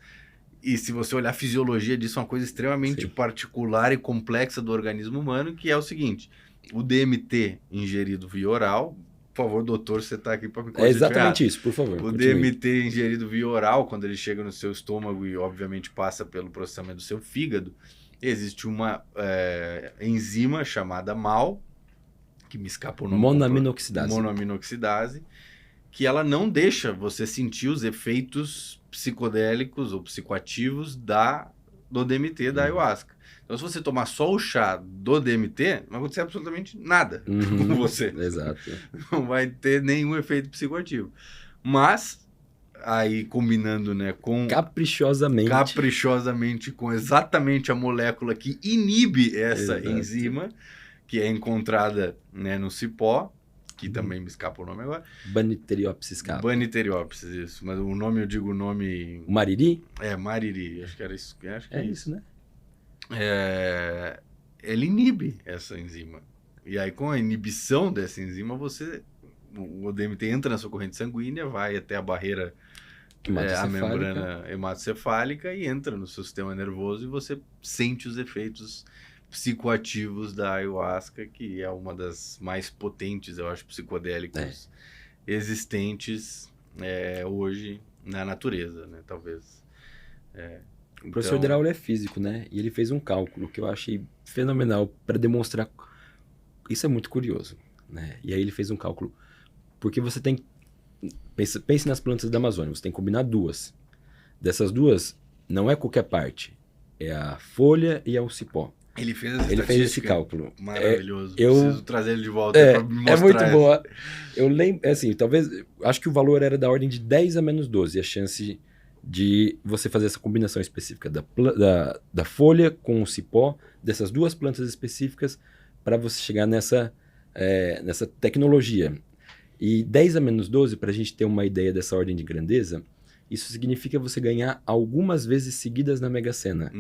E se você olhar a fisiologia disso, é uma coisa extremamente particular e complexa do organismo humano, que é o seguinte: o DMT ingerido via oral, por favor, doutor, você está aqui para me corrigir. É exatamente isso, por favor. O DMT ingerido via oral, quando ele chega no seu estômago e obviamente passa pelo processamento do seu fígado, existe uma enzima chamada MAO, que me escapa o nome. Monoaminoxidase, que ela não deixa você sentir os efeitos psicodélicos ou psicoativos do DMT, da ayahuasca. Então, se você tomar só o chá do DMT, não vai acontecer absolutamente nada com você. Exato. Não vai ter nenhum efeito psicoativo. Mas, aí combinando, né, com... Caprichosamente com exatamente a molécula que inibe essa enzima, que é encontrada, né, no cipó, que também me escapa o nome agora. Banisteriopsis capa. Banisteriopsis, isso. Mas o nome, eu digo o nome... Mariri? Mariri. Acho que era isso. Acho que é isso, né? Ele inibe essa enzima. E aí, com a inibição dessa enzima, o DMT entra na sua corrente sanguínea, vai até a barreira, a membrana hematocefálica e entra no seu sistema nervoso e você sente os efeitos psicoativos da ayahuasca, que é uma das mais potentes, eu acho, psicodélicos existentes hoje na natureza, né? Talvez. O professor Deraul é físico, né? E ele fez um cálculo que eu achei fenomenal para demonstrar. Isso é muito curioso, né? E aí ele fez um cálculo. Porque você tem... Pense nas plantas da Amazônia, você tem que combinar duas. Dessas duas, não é qualquer parte. É a folha e é o cipó. Ele fez esse cálculo. Maravilhoso. Preciso trazer ele de volta para me mostrar. É muito boa. Eu lembro, assim, talvez, acho que o valor era da ordem de 10 a menos 12, a chance de você fazer essa combinação específica da folha com o cipó, dessas duas plantas específicas, para você chegar nessa tecnologia. E 10 a menos 12, para a gente ter uma ideia dessa ordem de grandeza, isso significa você ganhar algumas vezes seguidas na Mega Sena.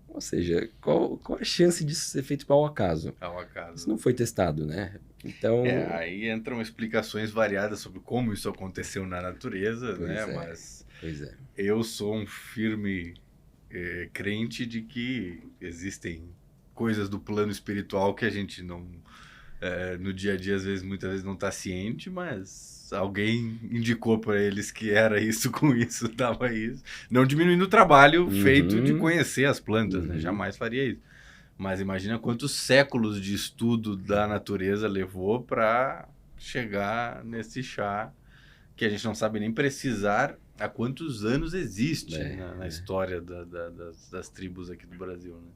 Ou seja, qual a chance disso ser feito ao acaso? Ao acaso. Isso não foi testado, né? Então... aí entram explicações variadas sobre como isso aconteceu na natureza, né? Mas eu sou um firme crente de que existem coisas do plano espiritual que a gente não, no dia a dia, muitas vezes não está ciente, mas alguém indicou para eles que era isso, com isso, dava isso. Não diminuindo o trabalho feito de conhecer as plantas, né? Jamais faria isso. Mas imagina quantos séculos de estudo da natureza levou para chegar nesse chá que a gente não sabe nem precisar há quantos anos existe na história das tribos aqui do Brasil, né?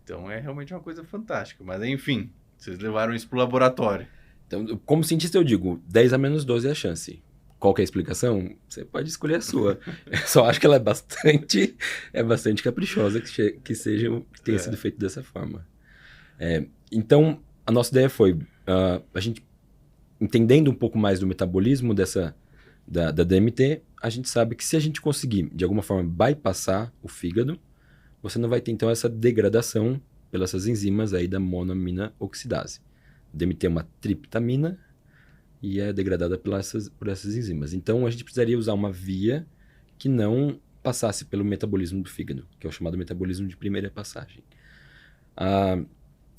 Então é realmente uma coisa fantástica. Mas enfim, vocês levaram isso para o laboratório. Então, como cientista eu digo, 10 a menos 12 é a chance. Qual que é a explicação? Você pode escolher a sua. Eu só acho que ela é bastante caprichosa que tenha sido feito dessa forma. Então, a nossa ideia foi, a gente, entendendo um pouco mais do metabolismo da DMT, a gente sabe que se a gente conseguir, de alguma forma, bypassar o fígado, você não vai ter, então, essa degradação pelas enzimas aí da monoamina oxidase. DMT é uma triptamina e é degradada por essas enzimas. Então, a gente precisaria usar uma via que não passasse pelo metabolismo do fígado, que é o chamado metabolismo de primeira passagem.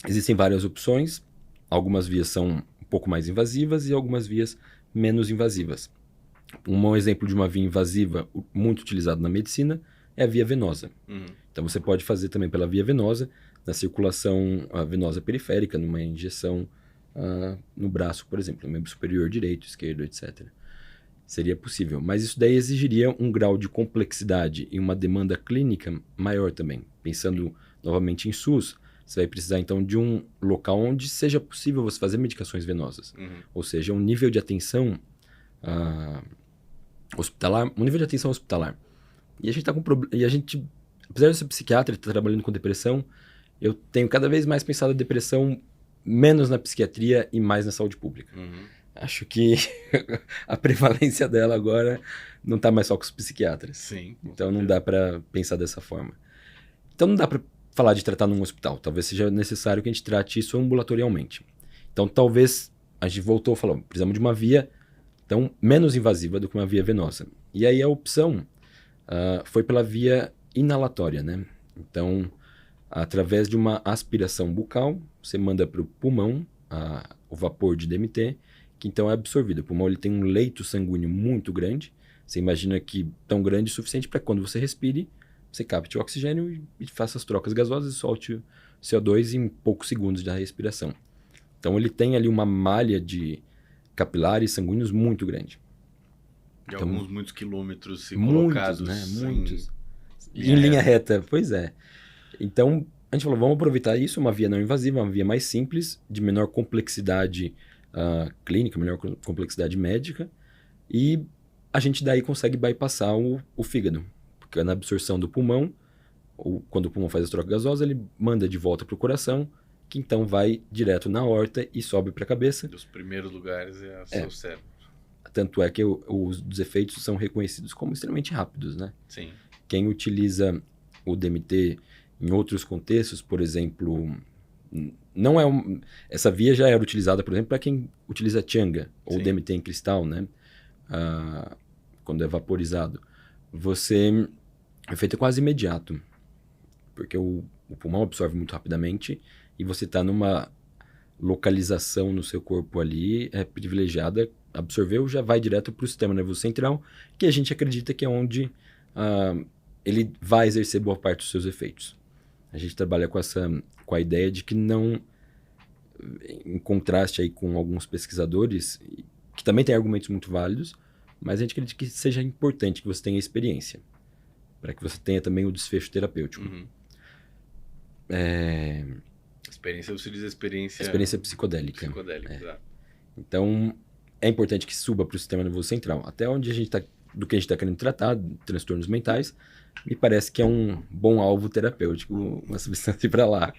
Existem várias opções. Algumas vias são um pouco mais invasivas e algumas vias menos invasivas. Um exemplo de uma via invasiva muito utilizada na medicina é a via venosa. Então, você pode fazer também pela via venosa, na circulação venosa periférica, numa injeção no braço, por exemplo, no membro superior direito, esquerdo, etc. Seria possível, mas isso daí exigiria um grau de complexidade e uma demanda clínica maior também. Pensando novamente em SUS, você vai precisar então de um local onde seja possível você fazer medicações venosas. Ou seja, um nível de atenção hospitalar, um nível de atenção hospitalar. E a gente está com apesar de eu ser psiquiatra e estar trabalhando com depressão, eu tenho cada vez mais pensado a depressão menos na psiquiatria e mais na saúde pública. Acho que a prevalência dela agora não está mais só com os psiquiatras. Sim. Então não dá para pensar dessa forma. Então não dá para falar de tratar num hospital. Talvez seja necessário que a gente trate isso ambulatorialmente. Então talvez a gente voltou e falou, precisamos de uma via então menos invasiva do que uma via venosa. E aí a opção foi pela via inalatória, né? Então, através de uma aspiração bucal, você manda para o pulmão o vapor de DMT, que então é absorvido. O pulmão ele tem um leito sanguíneo muito grande. Você imagina que tão grande o suficiente para quando você respire, você capte o oxigênio e faça as trocas gasosas e solte o CO2 em poucos segundos da respiração. Então ele tem ali uma malha de capilares sanguíneos muito grande. E então, muitos quilômetros colocados, né? Muitos. Em linha reta, pois é. Então, a gente falou, vamos aproveitar isso, uma via não invasiva, uma via mais simples, de menor complexidade clínica, menor complexidade médica, e a gente daí consegue bypassar o fígado, porque na absorção do pulmão, quando o pulmão faz a troca gasosa, ele manda de volta para o coração, que então vai direto na aorta e sobe para a cabeça. Dos primeiros lugares é o seu cérebro. Tanto é que os efeitos são reconhecidos como extremamente rápidos, né? Sim. Quem utiliza o DMT em outros contextos, por exemplo, essa via já era utilizada, por exemplo, para quem utiliza Changa ou Sim. DMT em cristal, né? Quando é vaporizado. O efeito é quase imediato, porque o pulmão absorve muito rapidamente e você está numa localização no seu corpo ali privilegiada, absorveu, já vai direto para o sistema nervoso central, que a gente acredita que é onde ele vai exercer boa parte dos seus efeitos. A gente trabalha com a ideia de que não, em contraste aí com alguns pesquisadores, que também têm argumentos muito válidos, mas a gente acredita que seja importante que você tenha experiência, para que você tenha também o desfecho terapêutico. Experiência, você diz experiência psicodélica. Exato. Então, é importante que suba para o sistema nervoso central. Até onde do que a gente está querendo tratar, transtornos mentais, me parece que é um bom alvo terapêutico, uma substância para lá.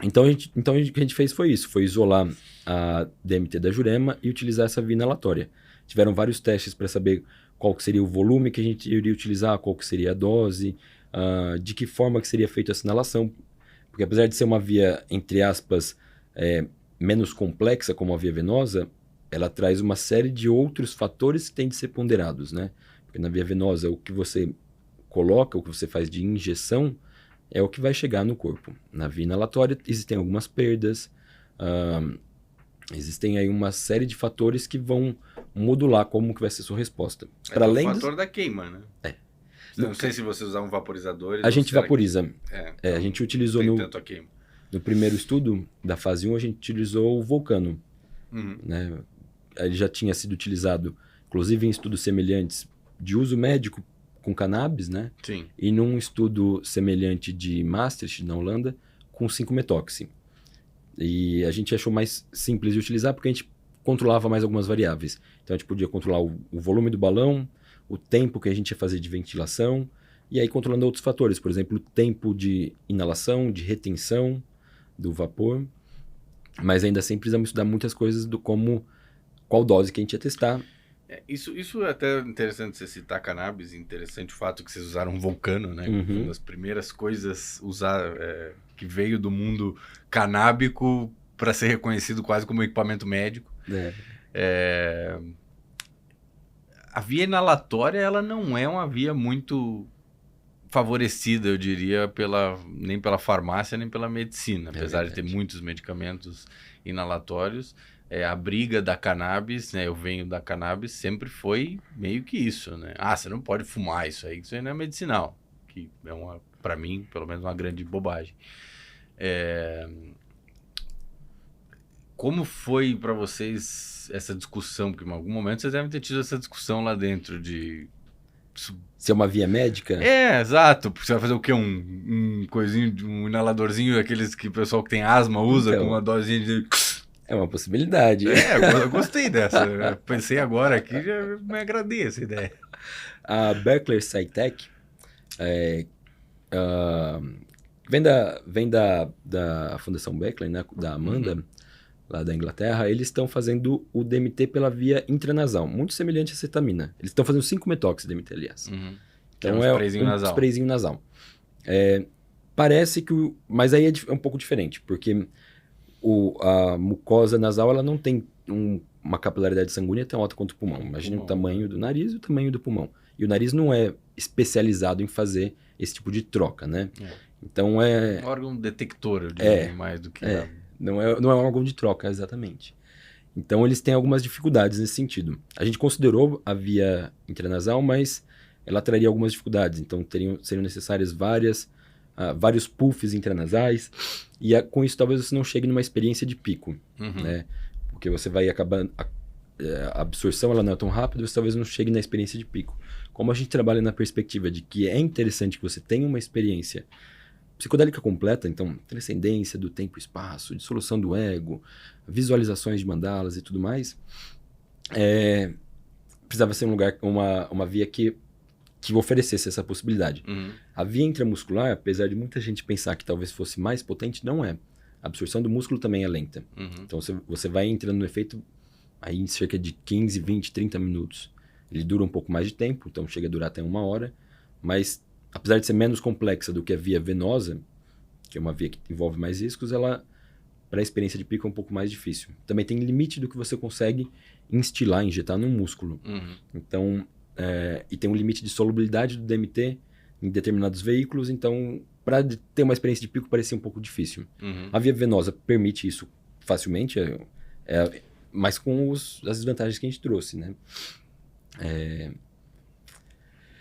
Então, o que a gente fez foi isso, foi isolar a DMT da Jurema e utilizar essa via inalatória. Tiveram vários testes para saber qual que seria o volume que a gente iria utilizar, qual que seria a dose, de que forma que seria feita essa inalação. Porque apesar de ser uma via, entre aspas, menos complexa como a via venosa, ela traz uma série de outros fatores que têm de ser ponderados, né? Porque na via venosa, o que você coloca, o que você faz de injeção, é o que vai chegar no corpo. Na via inalatória existem algumas perdas, existem aí uma série de fatores que vão modular como que vai ser a sua resposta. Para além o fator da queima, né? Não sei se vocês usavam vaporizadores. A gente vaporiza. A gente utilizou no primeiro estudo da fase 1, a gente utilizou o Vulcano. Né? Ele já tinha sido utilizado, inclusive em estudos semelhantes de uso médico com cannabis, né? Sim. E num estudo semelhante de Maastricht, na Holanda, com 5-metoxi. E a gente achou mais simples de utilizar porque a gente controlava mais algumas variáveis. Então a gente podia controlar o volume do balão, o tempo que a gente ia fazer de ventilação, e aí controlando outros fatores, por exemplo, o tempo de inalação, de retenção do vapor. Mas ainda assim precisamos estudar muitas coisas do qual dose que a gente ia testar. Isso é até interessante você citar cannabis, interessante o fato que vocês usaram um Vulcano, né? Uma das primeiras coisas que veio do mundo canábico para ser reconhecido quase como equipamento médico. A via inalatória, ela não é uma via muito favorecida, eu diria, nem pela farmácia, nem pela medicina. Apesar de ter muitos medicamentos inalatórios, a briga da cannabis, né? Eu venho da cannabis, sempre foi meio que isso, né? Você não pode fumar isso aí não é medicinal. Que é para mim, pelo menos, uma grande bobagem. Como foi para vocês essa discussão? Porque em algum momento vocês devem ter tido essa discussão lá dentro de... Se é uma via médica? Exato. Porque você vai fazer o quê? Um coisinho, um inaladorzinho, aqueles que o pessoal que tem asma usa, com uma dosinha de... É uma possibilidade. Eu gostei dessa. Eu pensei agora aqui, já me agradei essa ideia. A Berkeley SciTech vem da Fundação Berkeley, né, da Amanda, lá da Inglaterra. Eles estão fazendo o DMT pela via intranasal, muito semelhante à cetamina. Eles estão fazendo 5-metox DMT, aliás. Então é um sprayzinho nasal. Parece que mas aí é um pouco diferente, porque a mucosa nasal ela não tem uma capilaridade sanguínea tão alta quanto o pulmão. Imagina o tamanho do nariz e o tamanho do pulmão. E o nariz não é especializado em fazer esse tipo de troca, né? Então um órgão detector, eu diria, mais do que... Não é um órgão de troca, exatamente. Então eles têm algumas dificuldades nesse sentido. A gente considerou a via intranasal, mas ela traria algumas dificuldades. Então seriam necessárias vários puffs intranasais, e com isso talvez você não chegue numa experiência de pico, né? Porque você vai acabar... A absorção ela não é tão rápida, você talvez não chegue na experiência de pico. Como a gente trabalha na perspectiva de que é interessante que você tenha uma experiência psicodélica completa, então transcendência do tempo e espaço, dissolução do ego, visualizações de mandalas e tudo mais, precisava ser um lugar, uma via que oferecesse essa possibilidade. A via intramuscular, apesar de muita gente pensar que talvez fosse mais potente, não é. A absorção do músculo também é lenta. Então você vai entrando no efeito aí em cerca de 15, 20, 30 minutos. Ele dura um pouco mais de tempo, então chega a durar até 1 hora, mas apesar de ser menos complexa do que a via venosa, que é uma via que envolve mais riscos, ela, para a experiência de pico, é um pouco mais difícil. Também tem limite do que você consegue instilar, injetar no músculo. Então, e tem um limite de solubilidade do DMT em determinados veículos, então, para ter uma experiência de pico, parecia um pouco difícil. A via venosa permite isso facilmente, mas com as desvantagens que a gente trouxe, né?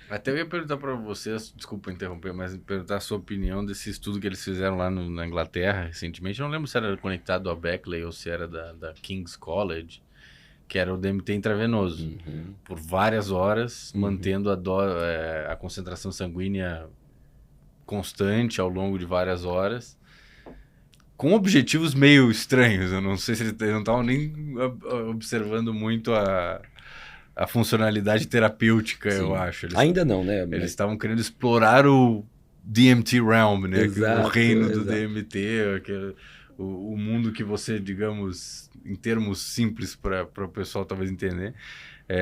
Até eu ia perguntar para vocês, desculpa interromper, mas perguntar a sua opinião desse estudo que eles fizeram lá na Inglaterra recentemente. Eu não lembro se era conectado a Berkeley ou se era da King's College, que era o DMT intravenoso, por várias horas, mantendo a concentração sanguínea constante ao longo de várias horas, com objetivos meio estranhos. Eu não sei se eles não estavam nem observando muito a funcionalidade terapêutica. Sim. Eu acho. Ainda não, né? Eles estavam querendo explorar o DMT Realm, né? Exato, o reino do DMT, o mundo que você, digamos, em termos simples para o pessoal talvez entender,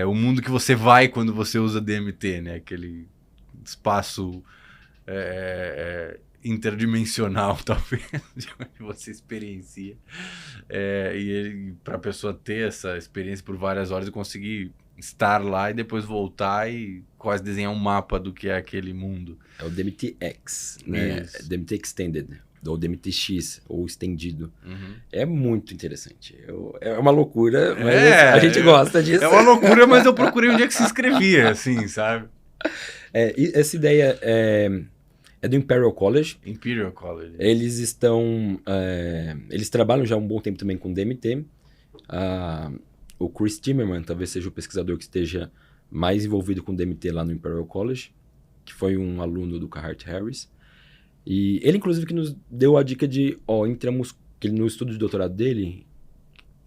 o mundo que você vai quando você usa DMT, né? Aquele espaço interdimensional, talvez, de onde você experiencia. E para a pessoa ter essa experiência por várias horas e conseguir estar lá e depois voltar e quase desenhar um mapa do que é aquele mundo. É o DMT-X, né? Isso. DMT Extended, ou DMT-X, ou estendido. Uhum. É muito interessante. É uma loucura, mas a gente gosta disso. É uma loucura, mas eu procurei onde é que se escrevia, assim, sabe? E essa ideia é do Imperial College. Imperial College. Eles eles trabalham já há um bom tempo também com DMT. O Chris Timmerman talvez seja o pesquisador que esteja mais envolvido com DMT lá no Imperial College, que foi um aluno do Carhart Harris. E ele, inclusive, que nos deu a dica de, que no estudo de doutorado dele,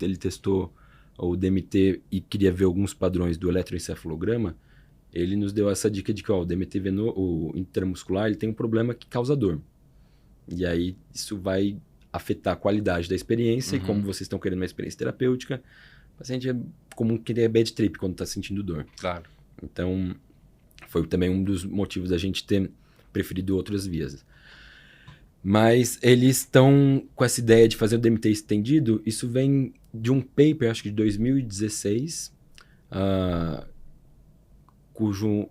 ele testou o DMT e queria ver alguns padrões do eletroencefalograma. Ele nos deu essa dica de que o DMT o intramuscular ele tem um problema que causa dor. E aí isso vai afetar a qualidade da experiência, e como vocês estão querendo uma experiência terapêutica, o paciente é comum que tenha bad trip quando está sentindo dor. Claro. Então, foi também um dos motivos da gente ter preferido outras vias. Mas eles estão com essa ideia de fazer o DMT estendido. Isso vem de um paper, acho que de 2016, cujo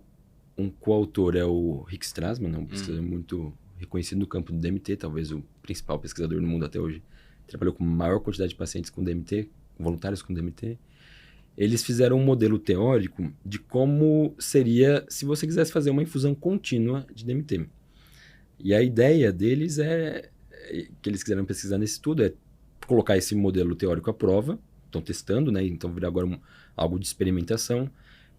um coautor é o Rick Strassman, um pesquisador muito reconhecido no campo do DMT, talvez o principal pesquisador no mundo até hoje. Trabalhou com maior quantidade de pacientes com DMT, voluntários com DMT. Eles fizeram um modelo teórico de como seria se você quisesse fazer uma infusão contínua de DMT. E a ideia deles que eles quiseram pesquisar nesse estudo, é colocar esse modelo teórico à prova. Estão testando, né? Então virá agora algo de experimentação,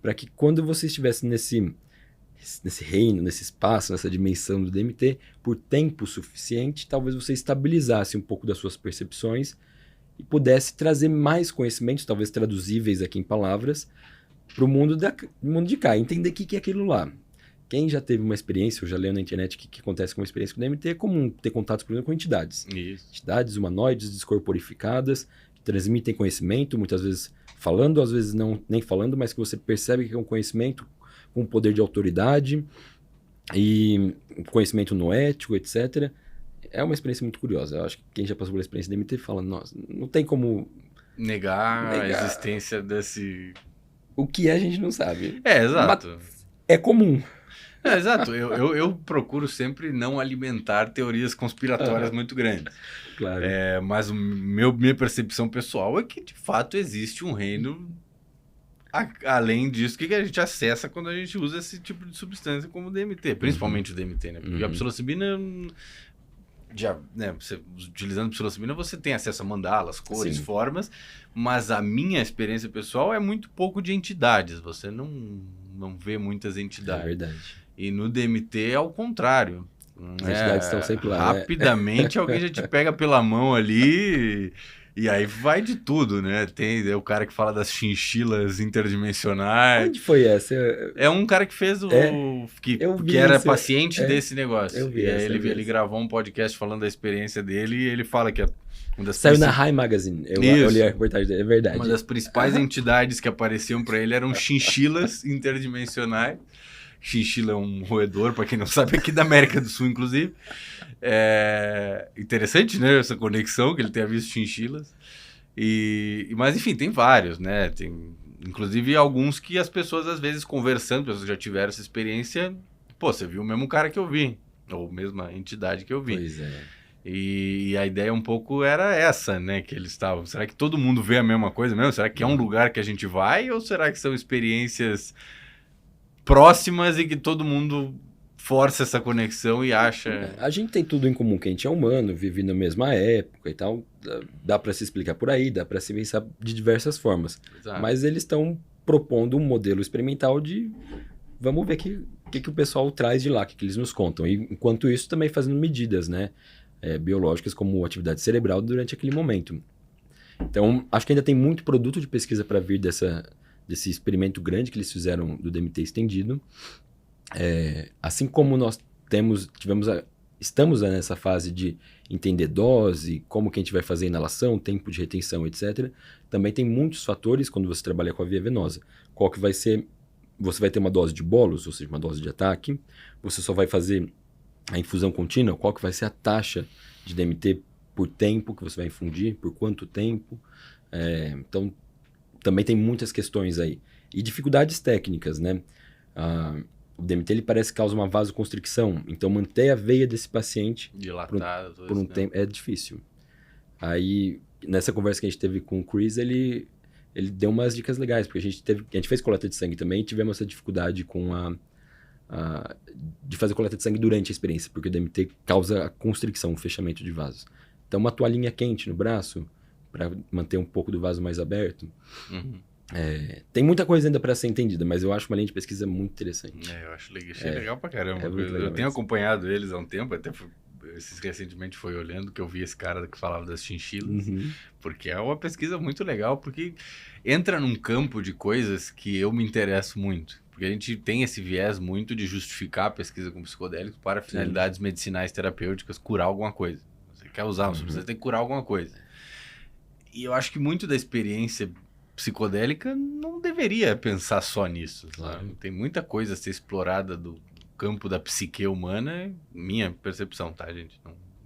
para que quando você estivesse nesse reino, nesse espaço, nessa dimensão do DMT, por tempo suficiente, talvez você estabilizasse um pouco das suas percepções e pudesse trazer mais conhecimentos, talvez traduzíveis aqui em palavras, para o mundo de cá, entender o que é aquilo lá. Quem já teve uma experiência, ou já leu na internet o que acontece com uma experiência com DMT, é comum ter contatos, por exemplo, com entidades. Isso. Entidades humanoides, descorporificadas, que transmitem conhecimento, muitas vezes falando, às vezes não nem falando, mas que você percebe que é um conhecimento com poder de autoridade e conhecimento noético, etc. É uma experiência muito curiosa. Eu acho que quem já passou pela experiência de DMT fala, nossa, não tem como negar a existência desse... O que a gente não sabe. Exato. Mas é comum. Exato. Eu procuro sempre não alimentar teorias conspiratórias muito grandes. Claro. Mas minha percepção pessoal é que, de fato, existe um reino além disso que a gente acessa quando a gente usa esse tipo de substância como o DMT. Principalmente o DMT, né? Porque a psilocibina... utilizando psilocibina, você tem acesso a mandalas, cores, formas, mas a minha experiência pessoal é muito pouco de entidades. Você não vê muitas entidades. É verdade. E no DMT é ao contrário. As entidades estão sempre lá. Rapidamente alguém já te pega pela mão ali e aí vai de tudo, né? Tem o cara que fala das chinchilas interdimensionais. Onde foi essa? É um cara que fez que era paciente desse negócio. Eu vi e aí ele gravou um podcast falando da experiência dele e ele fala que saiu na High Magazine. Eu li a reportagem dele, é verdade. Uma das principais entidades que apareciam para ele eram chinchilas interdimensionais. Chinchila é um roedor, para quem não sabe, aqui da América do Sul, inclusive. Interessante, né? Essa conexão, que ele tenha visto chinchilas. Mas, enfim, tem vários, né? Tem, inclusive, alguns que as pessoas, às vezes, conversando, pessoas que já tiveram essa experiência, você viu o mesmo cara que eu vi, ou mesma entidade que eu vi. Pois é. E a ideia um pouco era essa, né? Que eles estavam... Será que todo mundo vê a mesma coisa mesmo? Será que é um lugar que a gente vai? Ou será que são experiências próximas e que todo mundo força essa conexão e acha... A gente tem tudo em comum, que a gente é humano, vive na mesma época e tal. Dá para se explicar por aí, dá para se pensar de diversas formas. Exato. Mas eles estão propondo um modelo experimental de... Vamos ver o que o pessoal traz de lá, o que eles nos contam. E, enquanto isso, também fazendo medidas, né? Biológicas como atividade cerebral durante aquele momento. Então, acho que ainda tem muito produto de pesquisa para vir desse experimento grande que eles fizeram do DMT estendido. Assim como nós estamos nessa fase de entender dose, como que a gente vai fazer a inalação, tempo de retenção, etc. Também tem muitos fatores quando você trabalha com a via venosa. Qual que vai ser... Você vai ter uma dose de bolos, ou seja, uma dose de ataque. Você só vai fazer a infusão contínua, qual que vai ser a taxa de DMT por tempo que você vai infundir, por quanto tempo. Então, também tem muitas questões aí. E dificuldades técnicas, né? O DMT ele parece que causa uma vasoconstricção, então manter a veia desse paciente dilatada por um tempo é difícil. Aí, nessa conversa que a gente teve com o Chris, ele deu umas dicas legais, porque a gente fez coleta de sangue também e tivemos essa dificuldade com de fazer coleta de sangue durante a experiência, porque o DMT causa a constricção, o fechamento de vasos. Então, uma toalhinha quente no braço, para manter um pouco do vaso mais aberto. Tem muita coisa ainda para ser entendida, mas eu acho uma linha de pesquisa muito interessante. Eu acho legal pra caramba. Eu tenho acompanhado eles há um tempo, até recentemente foi olhando que eu vi esse cara que falava das chinchilas, porque é uma pesquisa muito legal, porque entra num campo de coisas que eu me interesso muito. Porque a gente tem esse viés muito de justificar a pesquisa com psicodélicos para finalidades medicinais terapêuticas, curar alguma coisa. Você quer usar, você tem que curar alguma coisa. E eu acho que muito da experiência psicodélica não deveria pensar só nisso. Sabe? Tem muita coisa a ser explorada do campo da psique humana, minha percepção, tá, gente?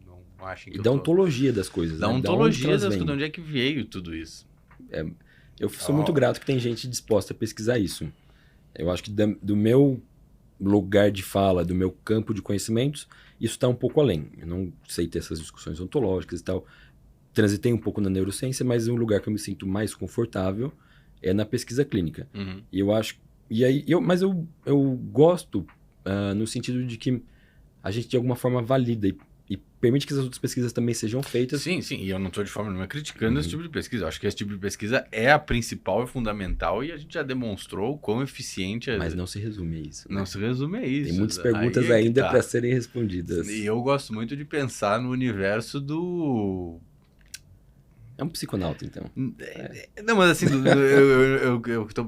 Não achem que da ontologia das coisas. Da ontologia das coisas, de onde é que veio tudo isso. Eu sou muito grato que tem gente disposta a pesquisar isso. Eu acho que do meu lugar de fala, do meu campo de conhecimentos, isso está um pouco além. Eu não sei ter essas discussões ontológicas e tal. Transitei um pouco na neurociência, mas um lugar que eu me sinto mais confortável é na pesquisa clínica. E eu acho... Mas eu gosto no sentido de que a gente de alguma forma valida e permite que as outras pesquisas também sejam feitas. Sim, e eu não estou de forma nenhuma criticando esse tipo de pesquisa. Eu acho que esse tipo de pesquisa é a principal e fundamental e a gente já demonstrou o quão eficiente é. Mas não se resume a isso. Não se resume a isso. Tem muitas perguntas ainda para serem respondidas. E eu gosto muito de pensar no universo do... É um psiconauta, então. Não, mas assim,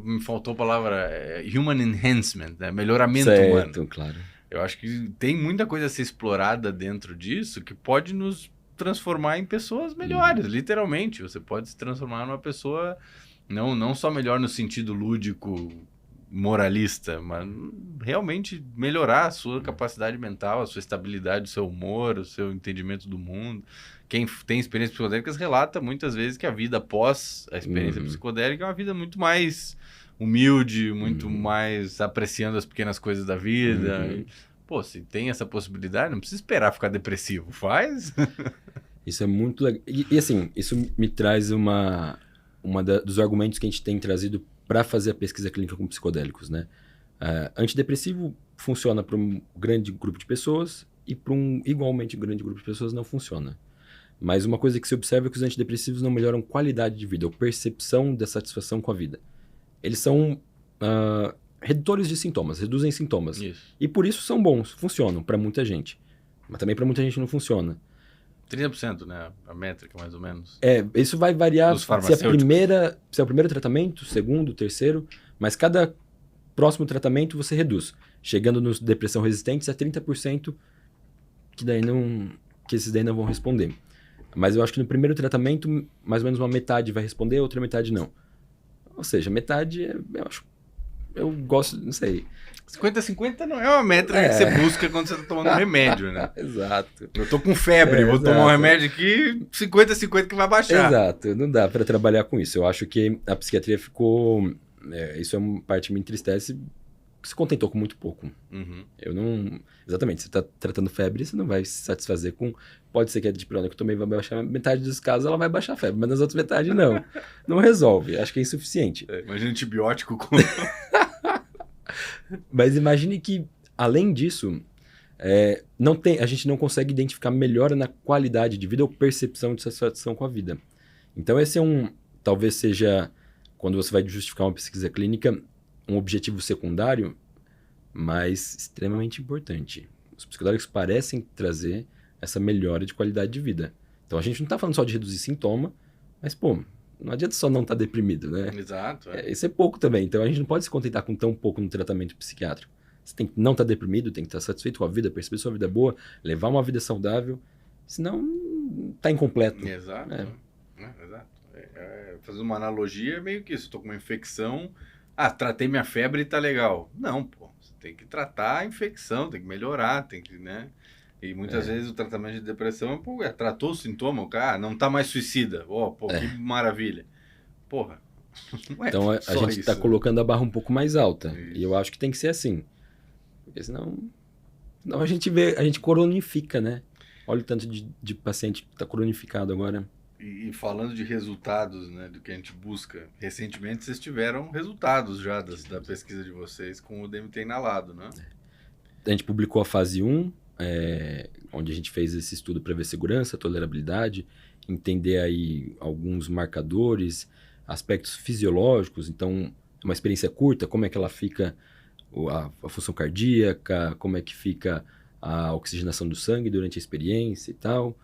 me faltou a palavra human enhancement, né? Melhoramento humano. Certo, claro. Eu acho que tem muita coisa a ser explorada dentro disso que pode nos transformar em pessoas melhores, literalmente. Você pode se transformar numa pessoa não só melhor no sentido lúdico, moralista, mas realmente melhorar a sua capacidade mental, a sua estabilidade, o seu humor, o seu entendimento do mundo. Quem tem experiências psicodélicas relata muitas vezes que a vida após a experiência psicodélica é uma vida muito mais humilde, muito mais apreciando as pequenas coisas da vida. Pô, se tem essa possibilidade, não precisa esperar ficar depressivo, faz. Isso é muito legal. E assim, isso me traz dos argumentos que a gente tem trazido para fazer a pesquisa clínica com psicodélicos, né? Antidepressivo funciona para um grande grupo de pessoas e para um igualmente grande grupo de pessoas não funciona. Mas uma coisa que se observa é que os antidepressivos não melhoram qualidade de vida ou percepção da satisfação com a vida. Eles são redutores de sintomas, reduzem sintomas. Isso. E por isso são bons, funcionam para muita gente. Mas também para muita gente não funciona. 30%, né? A métrica, mais ou menos. Isso vai variar se é o primeiro tratamento, segundo, terceiro, mas cada próximo tratamento você reduz. Chegando nos depressão resistentes a 30%, que esses daí não vão responder. Mas eu acho que no primeiro tratamento, mais ou menos uma metade vai responder, a outra metade não. Ou seja, metade, eu gosto, não sei. 50-50 não é uma métrica que você busca quando você está tomando um remédio, né? Exato. Eu tô com febre, vou tomar um remédio aqui, 50-50 que vai baixar. Exato, não dá para trabalhar com isso. Eu acho que a psiquiatria ficou... isso é uma parte que me entristece, se contentou com muito pouco. Eu não... Exatamente, você está tratando febre, você não vai se satisfazer com... Pode ser que a dipirona que eu tomei vai baixar, metade dos casos ela vai baixar a febre, mas nas outras metades não. Não resolve, acho que é insuficiente. Imagina antibiótico com... Mas imagine que, além disso, a gente não consegue identificar melhora na qualidade de vida ou percepção de satisfação com a vida. Então esse talvez seja, quando você vai justificar uma pesquisa clínica, um objetivo secundário, mas extremamente importante. Os psicodélicos parecem trazer essa melhora de qualidade de vida. Então a gente não está falando só de reduzir sintoma, mas não adianta só não estar deprimido, né? Exato. Isso é pouco também. Então a gente não pode se contentar com tão pouco no tratamento psiquiátrico. Você tem que não estar deprimido, tem que estar satisfeito com a vida, perceber sua vida boa, levar uma vida saudável, senão está incompleto. Exato. Exato. Fazendo uma analogia, é meio que isso. Estou com uma infecção, tratei minha febre e tá legal. Não, você tem que tratar a infecção, tem que melhorar, tem que, né? E muitas vezes o tratamento de depressão tratou o sintoma, o cara não tá mais suicida. Que maravilha. Porra, Então a gente está colocando a barra um pouco mais alta. Isso. E eu acho que tem que ser assim. Porque senão a gente cronifica, né? Olha o tanto de paciente que está cronificado agora. E falando de resultados, né, do que a gente busca, recentemente vocês tiveram resultados já da pesquisa de vocês com o DMT inalado, né? A gente publicou a fase 1, onde a gente fez esse estudo para ver segurança, tolerabilidade, entender aí alguns marcadores, aspectos fisiológicos. Então, uma experiência curta, como é que ela fica a função cardíaca, como é que fica a oxigenação do sangue durante a experiência e tal.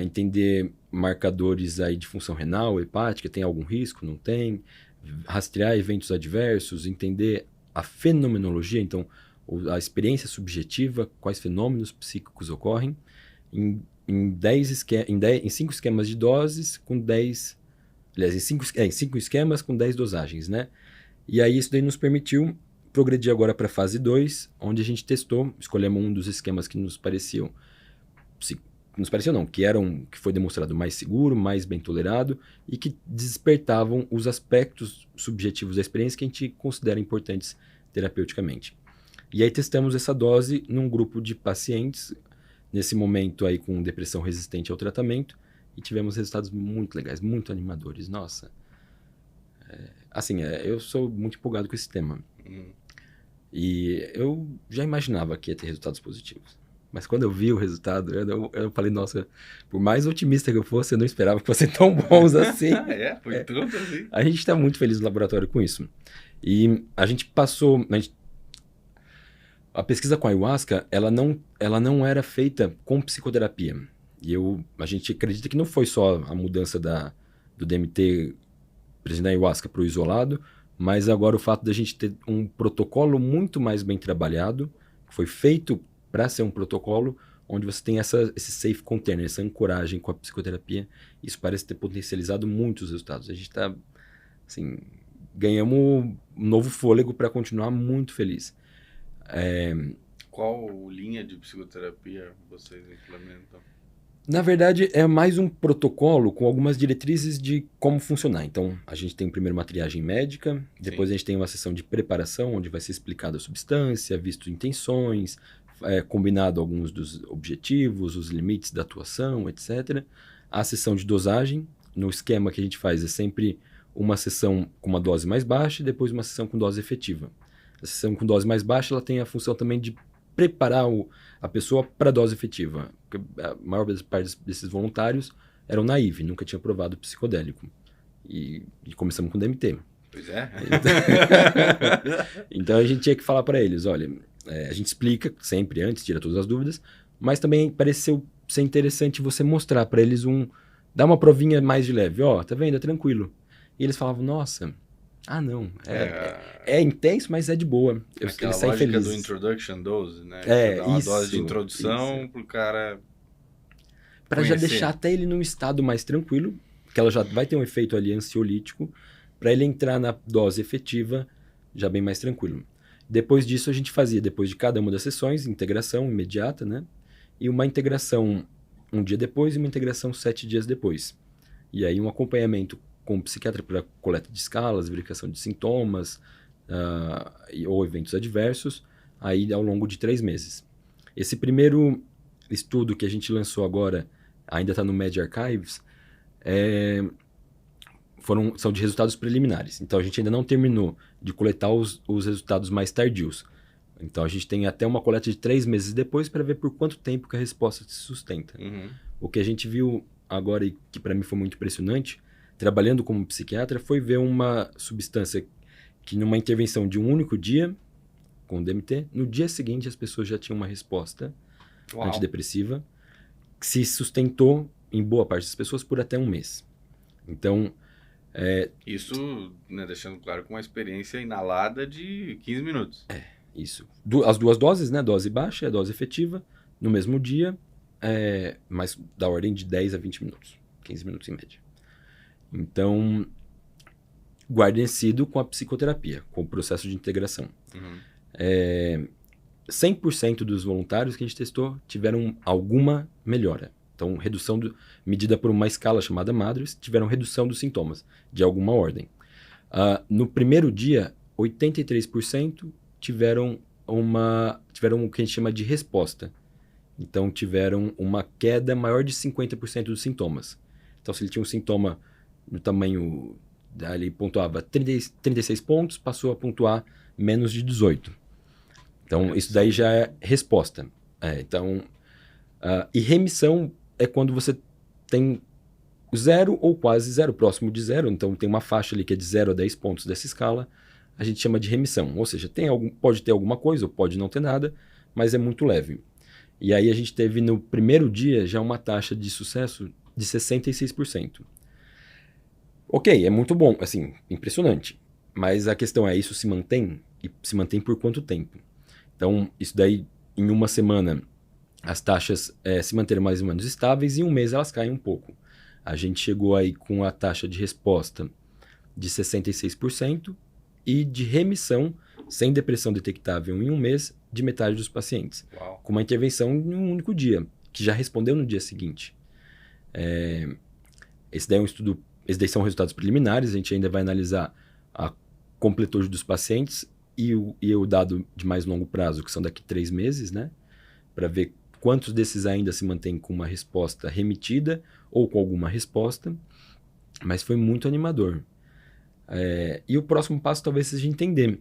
Entender marcadores aí de função renal, hepática, tem algum risco, não tem. Rastrear eventos adversos, entender a fenomenologia, então a experiência subjetiva, quais fenômenos psíquicos ocorrem, em 5 esquemas de doses, com 10... Aliás, em 5 esquemas com 10 dosagens, né? E aí isso daí nos permitiu progredir agora para a fase 2, onde a gente testou, escolhemos um dos esquemas que nos pareciam... que foi demonstrado mais seguro, mais bem tolerado e que despertavam os aspectos subjetivos da experiência que a gente considera importantes terapeuticamente. E aí testamos essa dose num grupo de pacientes, nesse momento aí com depressão resistente ao tratamento, e tivemos resultados muito legais, muito animadores. Nossa, eu sou muito empolgado com esse tema. E eu já imaginava que ia ter resultados positivos. Mas quando eu vi o resultado, eu falei, nossa, por mais otimista que eu fosse, eu não esperava que fossem tão bons assim. Foi tudo assim. A gente está muito feliz no laboratório com isso. E a gente passou... A pesquisa com a ayahuasca, ela não era feita com psicoterapia. E a gente acredita que não foi só a mudança do DMT presente na ayahuasca para o isolado, mas agora o fato da gente ter um protocolo muito mais bem trabalhado, que foi feito para ser um protocolo onde você tem esse safe container, essa ancoragem com a psicoterapia. Isso parece ter potencializado muitos resultados. A gente está, assim, ganhamos um novo fôlego para continuar muito feliz. Qual linha de psicoterapia vocês implementam? Na verdade, é mais um protocolo com algumas diretrizes de como funcionar. Então, a gente tem primeiro uma triagem médica, depois a gente tem uma sessão de preparação, onde vai ser explicada a substância, visto intenções, combinado alguns dos objetivos, os limites da atuação, etc. A sessão de dosagem, no esquema que a gente faz, é sempre uma sessão com uma dose mais baixa e depois uma sessão com dose efetiva. A sessão com dose mais baixa ela tem a função também de preparar a pessoa para a dose efetiva. Porque a maior parte desses voluntários eram naivos, nunca tinham provado psicodélico. E começamos com DMT. Pois é. Então a gente tinha que falar para eles, olha, a gente explica sempre antes, tira todas as dúvidas, mas também pareceu ser interessante você mostrar para eles dar uma provinha mais de leve. Tá vendo? É tranquilo. E eles falavam, nossa... não, é intenso, mas é de boa. Aquela lógica do introduction dose, né? Dá uma dose de introdução pro cara para já deixar até ele num estado mais tranquilo, que ela já vai ter um efeito ali ansiolítico, para ele entrar na dose efetiva já bem mais tranquilo. Depois disso a gente fazia, depois de cada uma das sessões, integração imediata, né? E uma integração um dia depois e uma integração 7 dias depois. E aí um acompanhamento com o psiquiatra para coleta de escalas, verificação de sintomas ou eventos adversos, aí ao longo de 3 meses. Esse primeiro estudo que a gente lançou agora, ainda está no medRxiv, são de resultados preliminares. Então a gente ainda não terminou de coletar os resultados mais tardios. Então a gente tem até uma coleta de 3 meses depois para ver por quanto tempo que a resposta se sustenta. O que a gente viu agora e que para mim foi muito impressionante, trabalhando como psiquiatra, foi ver uma substância que numa intervenção de um único dia, com DMT, no dia seguinte as pessoas já tinham uma resposta antidepressiva, que se sustentou em boa parte das pessoas por até 1 mês. Então... Isso, né, deixando claro, com uma experiência inalada de 15 minutos. Isso. As 2 doses, né? Dose baixa e a dose efetiva, no mesmo dia, mas da ordem de 10 a 20 minutos. 15 minutos em média. Então, guarnecido com a psicoterapia, com o processo de integração. 100% dos voluntários que a gente testou tiveram alguma melhora. Então, medida por uma escala chamada MADRS, tiveram redução dos sintomas, de alguma ordem. No primeiro dia, 83% tiveram o que a gente chama de resposta. Então, tiveram uma queda maior de 50% dos sintomas. Então, se ele tinha um sintoma no tamanho, ele pontuava 36 pontos, passou a pontuar menos de 18. Então, isso daí já é resposta. E remissão é quando você tem zero ou quase zero, próximo de zero. Então, tem uma faixa ali que é de 0 a 10 pontos dessa escala. A gente chama de remissão. Ou seja, pode ter alguma coisa ou pode não ter nada, mas é muito leve. E aí a gente teve no primeiro dia já uma taxa de sucesso de 66%. Ok, é muito bom, assim, impressionante. Mas a questão é, isso se mantém? E se mantém por quanto tempo? Então, isso daí, em uma semana, as taxas se manteram mais ou menos estáveis e em um mês elas caem um pouco. A gente chegou aí com a taxa de resposta de 66% e de remissão sem depressão detectável em um mês de metade dos pacientes. Uau. Com uma intervenção em um único dia, que já respondeu no dia seguinte. Esse daí são resultados preliminares, a gente ainda vai analisar a completude dos pacientes e o dado de mais longo prazo, que são daqui 3 meses, né? Para ver quantos desses ainda se mantêm com uma resposta remitida ou com alguma resposta, mas foi muito animador. E o próximo passo talvez seja entender.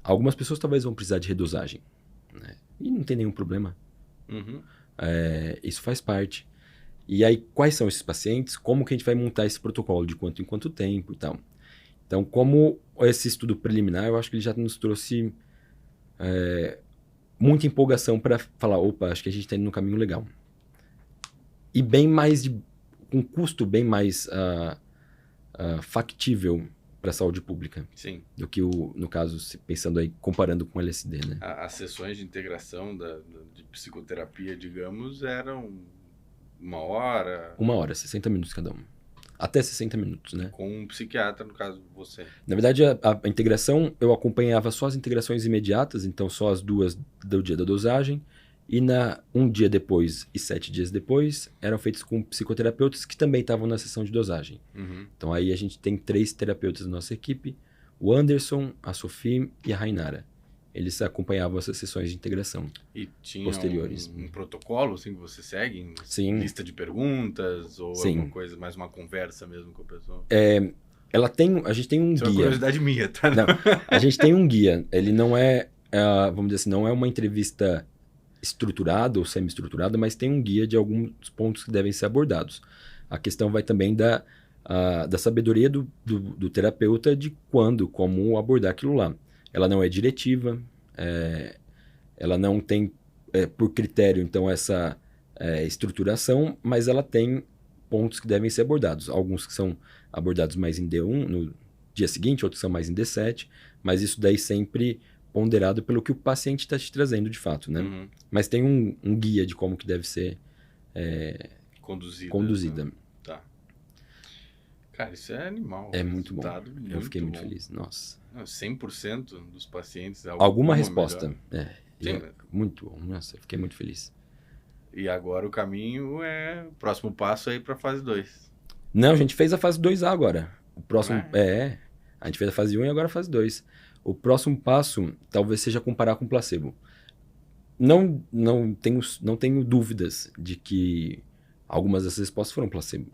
Algumas pessoas talvez vão precisar de redosagem, né? E não tem nenhum problema. Uhum. Isso faz parte. E aí, quais são esses pacientes? Como que a gente vai montar esse protocolo? De quanto em quanto tempo e tal. Então, como esse estudo preliminar, eu acho que ele já nos trouxe muita empolgação para falar, opa, acho que a gente está indo no caminho legal. E bem mais com custo bem mais factível para a saúde pública. Sim. Do que, no caso, pensando aí, comparando com o LSD, né? As sessões de integração de psicoterapia, digamos, eram 1 hora... 1 hora, 60 minutos cada um. Até 60 minutos, né? Com um psiquiatra, no caso, você. Na verdade, a integração, eu acompanhava só as integrações imediatas, então só as 2 do dia da dosagem, e um dia depois e 7 dias depois, eram feitos com psicoterapeutas que também estavam na sessão de dosagem. Uhum. Então aí a gente tem 3 terapeutas na nossa equipe, o Anderson, a Sophie e a Rainara. Eles acompanhavam essas sessões de integração. E tinha posteriores. Um protocolo assim, que você segue? Sim. Lista de perguntas? Ou Sim. alguma coisa, mais uma conversa mesmo com a pessoa? A gente tem um Isso guia. é uma curiosidade minha, tá? Não, a gente tem um guia. Ele não vamos dizer assim, não é uma entrevista estruturada ou semi-estruturada, mas tem um guia de alguns pontos que devem ser abordados. A questão vai também da sabedoria do terapeuta de como abordar aquilo lá. Ela não é diretiva, ela não tem, por critério, então, essa estruturação, mas ela tem pontos que devem ser abordados. Alguns que são abordados mais em D1, no dia seguinte, outros são mais em D7, mas isso daí sempre ponderado pelo que o paciente está te trazendo de fato, né? Uhum. Mas tem um guia de como que deve ser conduzida. Tá. Cara, isso é animal. É muito bom. Muito Eu fiquei muito bom. feliz. Nossa. 100% dos pacientes... Alguma resposta. Sim. Muito bom. Nossa, eu fiquei muito feliz. E agora o caminho o próximo passo aí para fase 2. Não, a gente fez a fase 2A agora. O próximo... A gente fez a fase 1 e agora a fase 2. O próximo passo talvez seja comparar com placebo. Não tenho dúvidas de que algumas dessas respostas foram placebo.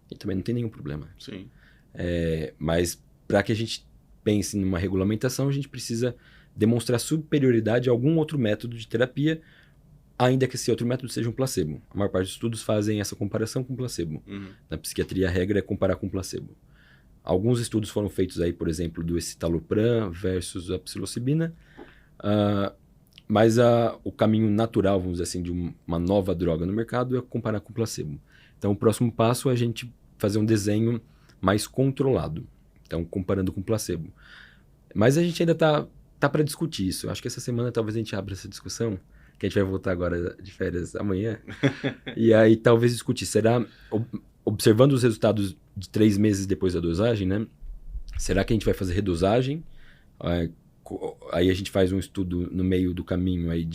E também não tem nenhum problema. Sim. Mas para que a gente pense numa regulamentação, a gente precisa demonstrar superioridade a algum outro método de terapia, ainda que esse outro método seja um placebo. A maior parte dos estudos fazem essa comparação com placebo. Uhum. Na psiquiatria, a regra é comparar com placebo. Alguns estudos foram feitos aí, por exemplo, do escitalopram versus a psilocibina, mas o caminho natural, vamos dizer assim, de uma nova droga no mercado é comparar com placebo. Então, o próximo passo é a gente fazer um desenho mais controlado, então comparando com placebo. Mas a gente ainda tá para discutir isso. Acho que essa semana talvez a gente abra essa discussão, que a gente vai voltar agora de férias amanhã, e aí talvez discutir, será, observando os resultados de 3 meses depois da dosagem, né? Será que a gente vai fazer redosagem? Aí a gente faz um estudo no meio do caminho aí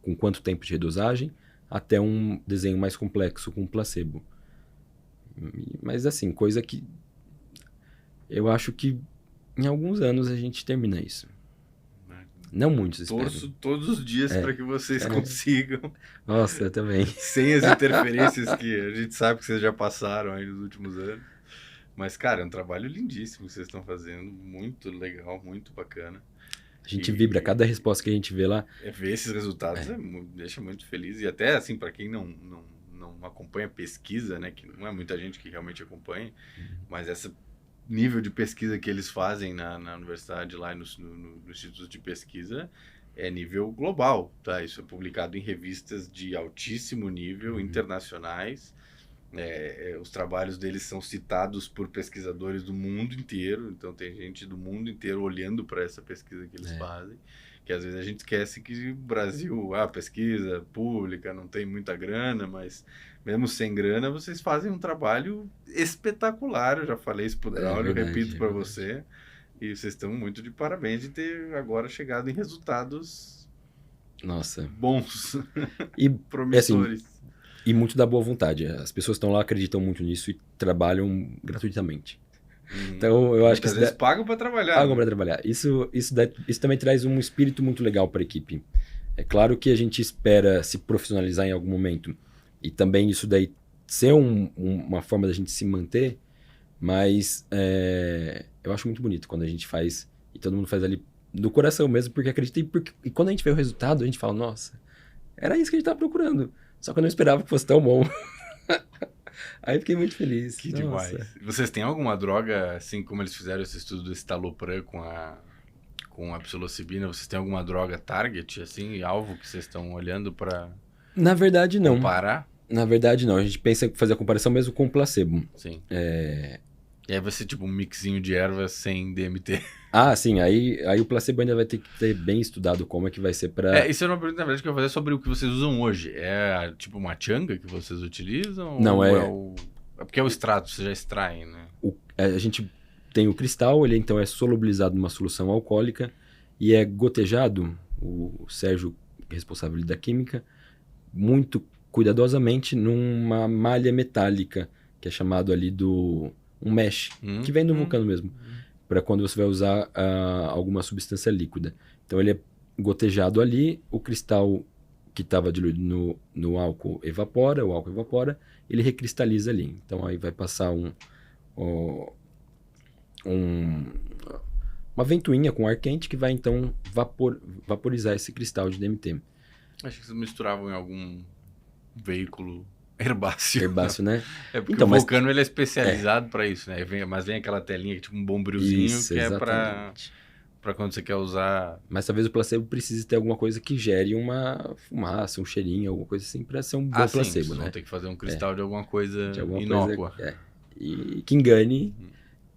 com quanto tempo de redosagem, até um desenho mais complexo com placebo. Mas assim, coisa que eu acho que Em alguns anos a gente termina isso. Não muitos, espero. Torço todos os dias para que vocês consigam. Nossa, eu também. Sem as interferências que a gente sabe que vocês já passaram aí nos últimos anos. Mas, cara, é um trabalho lindíssimo que vocês estão fazendo. Muito legal, muito bacana. A gente vibra, cada resposta que a gente vê lá. Ver esses resultados deixa muito feliz. E até, assim, para quem não acompanha pesquisa, né? Que não é muita gente que realmente acompanha, mas esse nível de pesquisa que eles fazem na universidade, lá no Instituto de Pesquisa, é nível global, tá? Isso é publicado em revistas de altíssimo nível, internacionais. Os trabalhos deles são citados por pesquisadores do mundo inteiro, então tem gente do mundo inteiro olhando para essa pesquisa que eles fazem, que às vezes a gente esquece que o Brasil, pesquisa pública, não tem muita grana, mas mesmo sem grana, vocês fazem um trabalho espetacular. Eu já falei isso pro Draulio, repito para você, e vocês estão muito de parabéns de ter agora chegado em resultados bons e promissores. Assim, e muito da boa vontade. As pessoas estão lá, acreditam muito nisso e trabalham gratuitamente. Então, eu acho que... Às vezes pagam para trabalhar. Pagam para trabalhar. Isso também traz um espírito muito legal para a equipe. É claro que a gente espera se profissionalizar em algum momento. E também isso daí ser uma forma da gente se manter. Mas eu acho muito bonito quando a gente faz... E todo mundo faz ali do coração mesmo, porque acredita. E quando a gente vê o resultado, a gente fala, nossa, era isso que a gente estava procurando. Só que eu não esperava que fosse tão bom. Aí fiquei muito feliz. Que demais. Vocês têm alguma droga, assim como eles fizeram esse estudo do estalopram com a psilocibina, vocês têm alguma droga target, assim, alvo que vocês estão olhando para Na verdade, não. comparar? Na verdade, não. A gente pensa em fazer a comparação mesmo com o placebo. Sim. E aí vai ser tipo um mixinho de ervas sem DMT. Sim. Aí o placebo ainda vai ter que ter bem estudado como é que vai ser para... Isso é uma pergunta, na verdade, que eu vou fazer sobre o que vocês usam hoje. É tipo uma changa que vocês utilizam? Não, é porque é o extrato, vocês já extraem, né? A gente tem o cristal, ele então é solubilizado numa solução alcoólica e é gotejado, o Sérgio, responsável da química, muito cuidadosamente numa malha metálica, que é chamado ali um mesh, que vem do vulcano mesmo, para quando você vai usar alguma substância líquida. Então ele é gotejado ali, o cristal que estava diluído no álcool evapora, o álcool evapora, ele recristaliza ali. Então aí vai passar uma ventoinha com ar quente que vai então vaporizar esse cristal de DMT. Acho que vocês misturavam em algum veículo herbáceo. Herbáceo, né? É porque então, o Vulcano ele é especializado para isso, né? Mas vem aquela telinha, tipo um bombrilzinho, isso, que exatamente. É para quando você quer usar... Mas talvez o placebo precise ter alguma coisa que gere uma fumaça, um cheirinho, alguma coisa assim, para ser um bom placebo, né? Vão ter que fazer um cristal de alguma coisa inócua. E que engane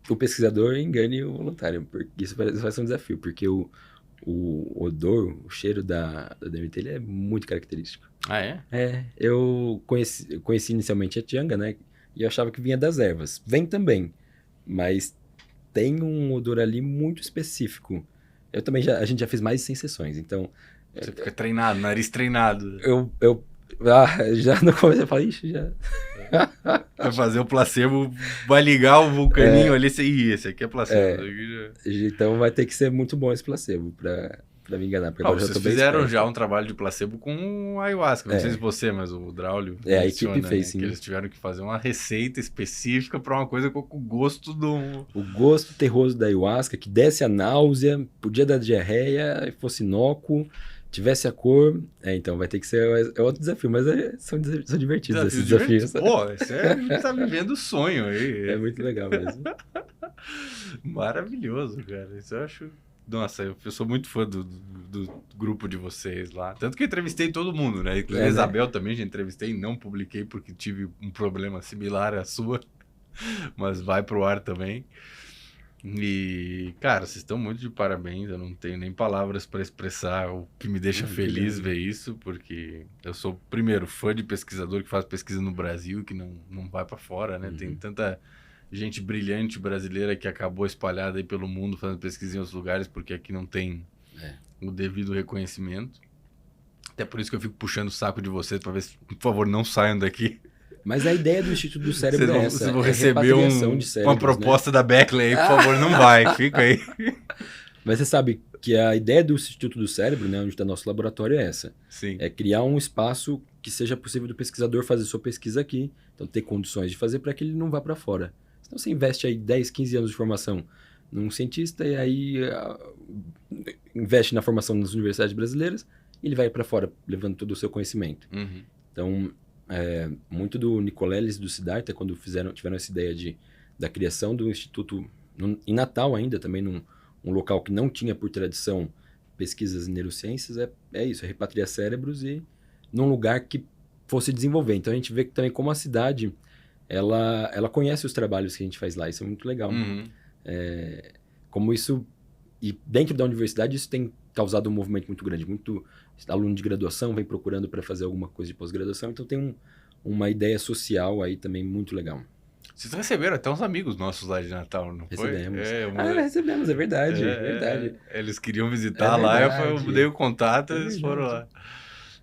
o pesquisador, engane o voluntário, porque isso vai ser um desafio, porque o odor, o cheiro da DMT, ele é muito característico. Ah, é? Eu conheci inicialmente a Tianga, né? E eu achava que vinha das ervas. Vem também, mas tem um odor ali muito específico. A gente já fez mais de 100 sessões, então... Você fica treinado, nariz treinado. Já no começo eu falei, já... Vai fazer o placebo, vai ligar o vulcaninho ali, esse aqui é placebo. Então vai ter que ser muito bom esse placebo pra me enganar. Vocês fizeram já um trabalho de placebo com ayahuasca, não sei se você, mas o Draulio a equipe fez, sim. Que eles tiveram que fazer uma receita específica para uma coisa com o gosto do... O gosto terroso da ayahuasca, que desse a náusea, podia dar diarreia, fosse inócuo, tivesse a cor. Então vai ter que ser outro desafio, mas são divertidos esses desafios. Pô, a gente tá vivendo o sonho aí. É muito legal mesmo. Maravilhoso, cara. Isso eu acho... Nossa, eu sou muito fã do grupo de vocês lá. Tanto que eu entrevistei todo mundo, né? Inclusive a Isabel também já entrevistei, não publiquei porque tive um problema similar à sua. Mas vai pro ar também. E, cara, vocês estão muito de parabéns. Eu não tenho nem palavras para expressar o que me deixa feliz ver isso, porque eu sou, primeiro, fã de pesquisador que faz pesquisa no Brasil, que não vai para fora, né? Tem tanta gente brilhante brasileira que acabou espalhada aí pelo mundo fazendo pesquisa em outros lugares, porque aqui não tem o devido reconhecimento. Até por isso que eu fico puxando o saco de vocês para ver se, por favor, não saiam daqui. Mas a ideia do Instituto do Cérebro é essa. Vocês vão é receber repatriação de cérebros, uma proposta da Beckley aí, por favor, não vai, fica aí. Mas você sabe que a ideia do Instituto do Cérebro, né, onde está nosso laboratório, é essa. Sim. É criar um espaço que seja possível do pesquisador fazer sua pesquisa aqui, então ter condições de fazer para que ele não vá para fora. Então você investe aí 10, 15 anos de formação num cientista e aí investe na formação nas universidades brasileiras e ele vai para fora levando todo o seu conhecimento. Uhum. Então, muito do Nicoleles e do Siddhartha, quando tiveram essa ideia da criação do Instituto, em Natal ainda, também num local que não tinha por tradição pesquisas em neurociências, é isso, é repatriar cérebros e num lugar que fosse desenvolver. Então a gente vê que também como a cidade, ela conhece os trabalhos que a gente faz lá, isso é muito legal. Uhum. Como isso, e dentro da universidade isso tem causado um movimento muito grande, muito aluno de graduação vem procurando para fazer alguma coisa de pós-graduação, então tem uma ideia social aí também muito legal. Vocês receberam até uns amigos nossos lá de Natal, não foi? Recebemos. Recebemos, é verdade, verdade. Eles queriam visitar lá, eu dei o contato e eles foram lá.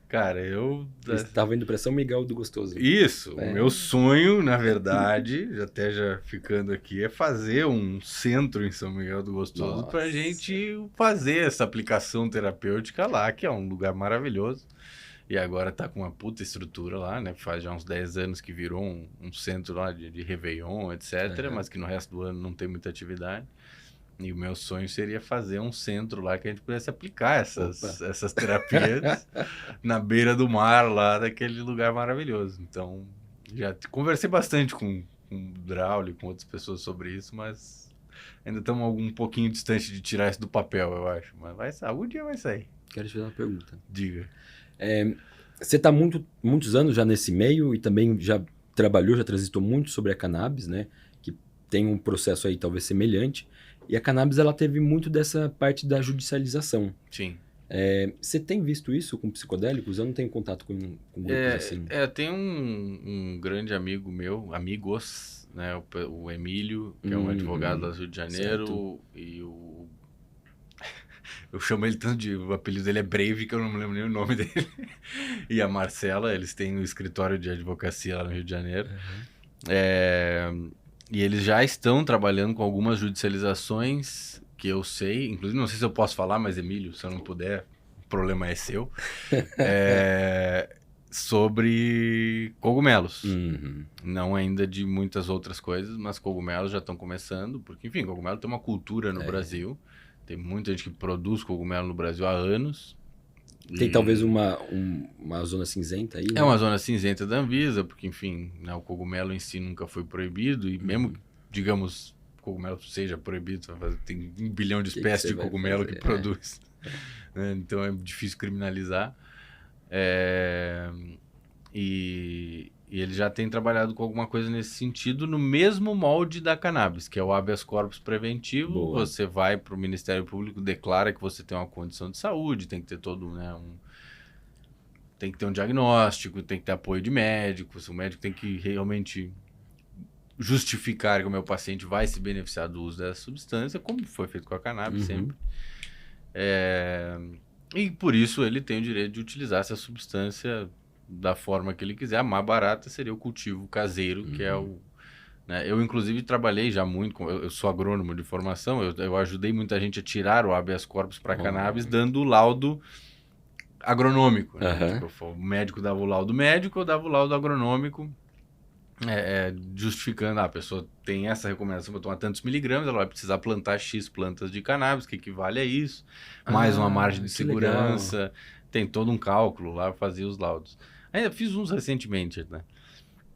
Cara, Eles estavam indo para São Miguel do Gostoso. Isso, o meu sonho, na verdade, até já ficando aqui, é fazer um centro em São Miguel do Gostoso para a gente fazer essa aplicação terapêutica lá, que é um lugar maravilhoso. E agora tá com uma puta estrutura lá, né? Faz já uns 10 anos que virou um centro lá de Réveillon, etc. Mas que no resto do ano não tem muita atividade. E o meu sonho seria fazer um centro lá que a gente pudesse aplicar essas terapias na beira do mar lá, daquele lugar maravilhoso. Então, já conversei bastante com o Draulio, com outras pessoas sobre isso, mas ainda estamos um pouquinho distante de tirar isso do papel, eu acho. Mas algum dia vai sair. Quero te fazer uma pergunta. Diga. Você está muitos anos já nesse meio e também já transitou muito sobre a cannabis, né? Que tem um processo aí talvez semelhante. E a cannabis, ela teve muito dessa parte da judicialização. Sim. Você tem visto isso com psicodélicos? Eu não tenho contato com grupos assim. Tem um grande amigo meu, amigos, né? O Emílio, que é um advogado do Rio de Janeiro. Certo. E eu chamo ele tanto o apelido dele é Brave, que eu não me lembro nem o nome dele. E a Marcela, eles têm um escritório de advocacia lá no Rio de Janeiro. E eles já estão trabalhando com algumas judicializações que eu sei, inclusive não sei se eu posso falar, mas Emílio, se eu não puder, o problema é seu, sobre cogumelos. Uhum. Não ainda de muitas outras coisas, mas cogumelos já estão começando, porque, enfim, cogumelo tem uma cultura no Brasil. Tem muita gente que produz cogumelo no Brasil há anos. Tem talvez uma zona cinzenta aí, né? É uma zona cinzenta da Anvisa, porque, enfim, né, o cogumelo em si nunca foi proibido. E mesmo, digamos, o cogumelo seja proibido, tem 1 bilhão de espécies de cogumelo que produz. Então é difícil criminalizar. E ele já tem trabalhado com alguma coisa nesse sentido, no mesmo molde da cannabis, que é o habeas corpus preventivo. Boa. Você vai para o Ministério Público, declara que você tem uma condição de saúde, tem que ter todo, né, tem que ter um diagnóstico, tem que ter apoio de médico, o médico tem que realmente justificar que o meu paciente vai se beneficiar do uso dessa substância, como foi feito com a cannabis sempre. E por isso ele tem o direito de utilizar essa substância da forma que ele quiser. A mais barata seria o cultivo caseiro, que é o... Né? Eu, inclusive, trabalhei já muito... Eu sou agrônomo de formação, eu ajudei muita gente a tirar o habeas corpus para cannabis, dando o laudo agronômico. Né? Tipo, o médico dava o laudo médico, eu dava o laudo agronômico, justificando, a pessoa tem essa recomendação para tomar tantos miligramas, ela vai precisar plantar X plantas de cannabis, que equivale a isso, mais uma margem de segurança, legal. Tem todo um cálculo lá para fazer os laudos. Ainda fiz uns recentemente, né?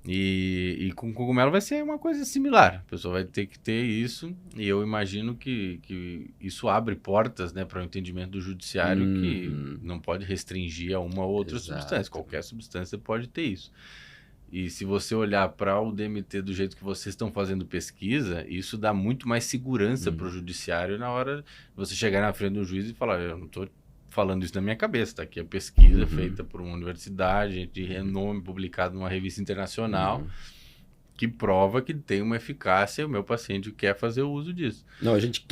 E com cogumelo vai ser uma coisa similar. A pessoa vai ter que ter isso, e eu imagino que isso abre portas, né, para o entendimento do judiciário que não pode restringir a uma ou outra substância. Qualquer substância pode ter isso. E se você olhar para o DMT do jeito que vocês estão fazendo pesquisa, isso dá muito mais segurança para o judiciário na hora de você chegar na frente do juiz e falar, eu não estou falando isso na minha cabeça, tá aqui a pesquisa feita por uma universidade de renome, publicada numa revista internacional, que prova que tem uma eficácia e o meu paciente quer fazer o uso disso. Não, a gente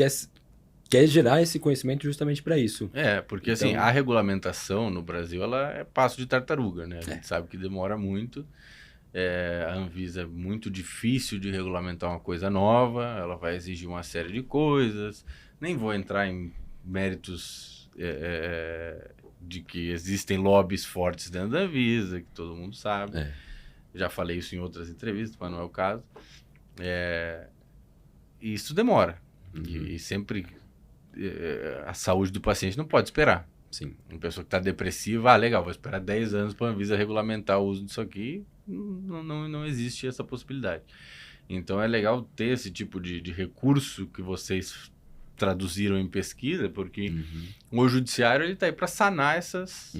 quer gerar esse conhecimento justamente para isso. Porque então... assim, a regulamentação no Brasil, ela é passo de tartaruga, né? A gente sabe que demora muito A Anvisa é muito difícil de regulamentar uma coisa nova, ela vai exigir uma série de coisas. Nem vou entrar em méritos de que existem lobbies fortes dentro da Anvisa, que todo mundo sabe. Já falei isso em outras entrevistas, mas não é o caso. E isso demora. E sempre a saúde do paciente não pode esperar. Sim. Uma pessoa que está depressiva, legal, vou esperar 10 anos para a Anvisa regulamentar o uso disso aqui. Não existe essa possibilidade. Então é legal ter esse tipo de recurso que vocês traduziram em pesquisa, porque o judiciário está aí para sanar essas